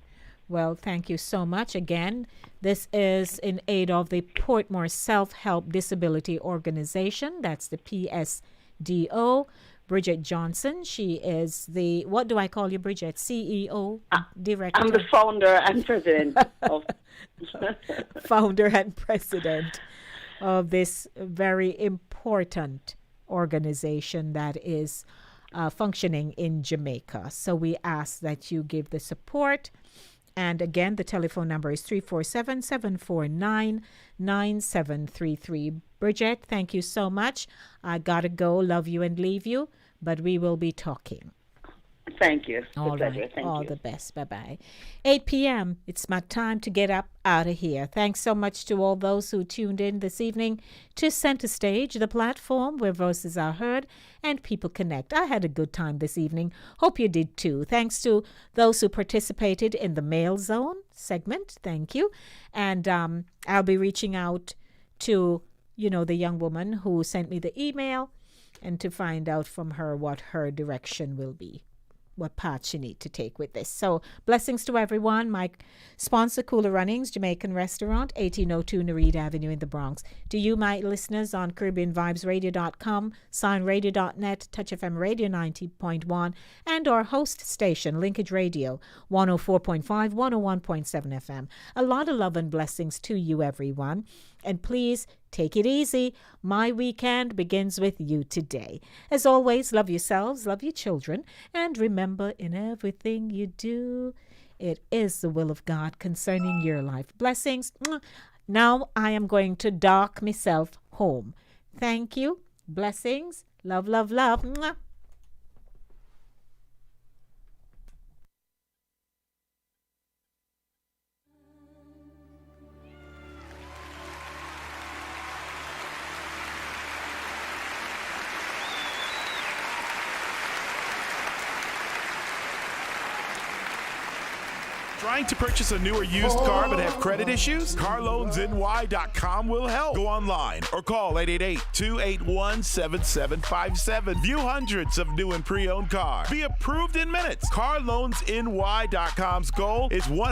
A: Well, thank you so much. Again, this is in aid of the Portmore Self-Help Disability Organization. That's the PSDO. Bridget Johnson, she is the, what do I call you, Bridget? CEO? Director?
O: I'm the founder and president of...
A: Founder and president of this very important organization that is functioning in Jamaica. So we ask that you give the support. And again, the telephone number is 347-749-9733. Bridget, thank you so much. I gotta go, love you and leave you, but we will be talking.
O: Thank you.
A: All
O: pleasure.
A: right.
O: Thank
A: All
O: you.
A: the best. Bye-bye. 8 p.m. It's my time to get up out of here. Thanks so much to all those who tuned in this evening to Center Stage, the platform where voices are heard and people connect. I had a good time this evening. Hope you did too. Thanks to those who participated in the Mail Zone segment. Thank you. And I'll be reaching out to, the young woman who sent me the email and to find out from her what her direction will be. what path you need to take with this. So blessings to everyone. My sponsor, Cooler Runnings, Jamaican restaurant, 1802 Nereid Avenue in the Bronx. To you, my listeners on CaribbeanVibesRadio.com, SoundRadio.net, Touch FM Radio 90.1, and our host station, Linkage Radio 104.5, 101.7 FM. A lot of love and blessings to you, everyone. And please take it easy. My weekend begins with you today. As always, love yourselves, love your children, and remember, in everything you do, it is the will of God concerning your life. Blessings. Now I am going to dock myself home. Thank you. Blessings. Love, love, love.
P: Trying to purchase a new or used car but have credit issues? CarLoansNY.com will help. Go online or call 888-281-7757. View hundreds of new and pre-owned cars. Be approved in minutes. CarLoansNY.com's goal is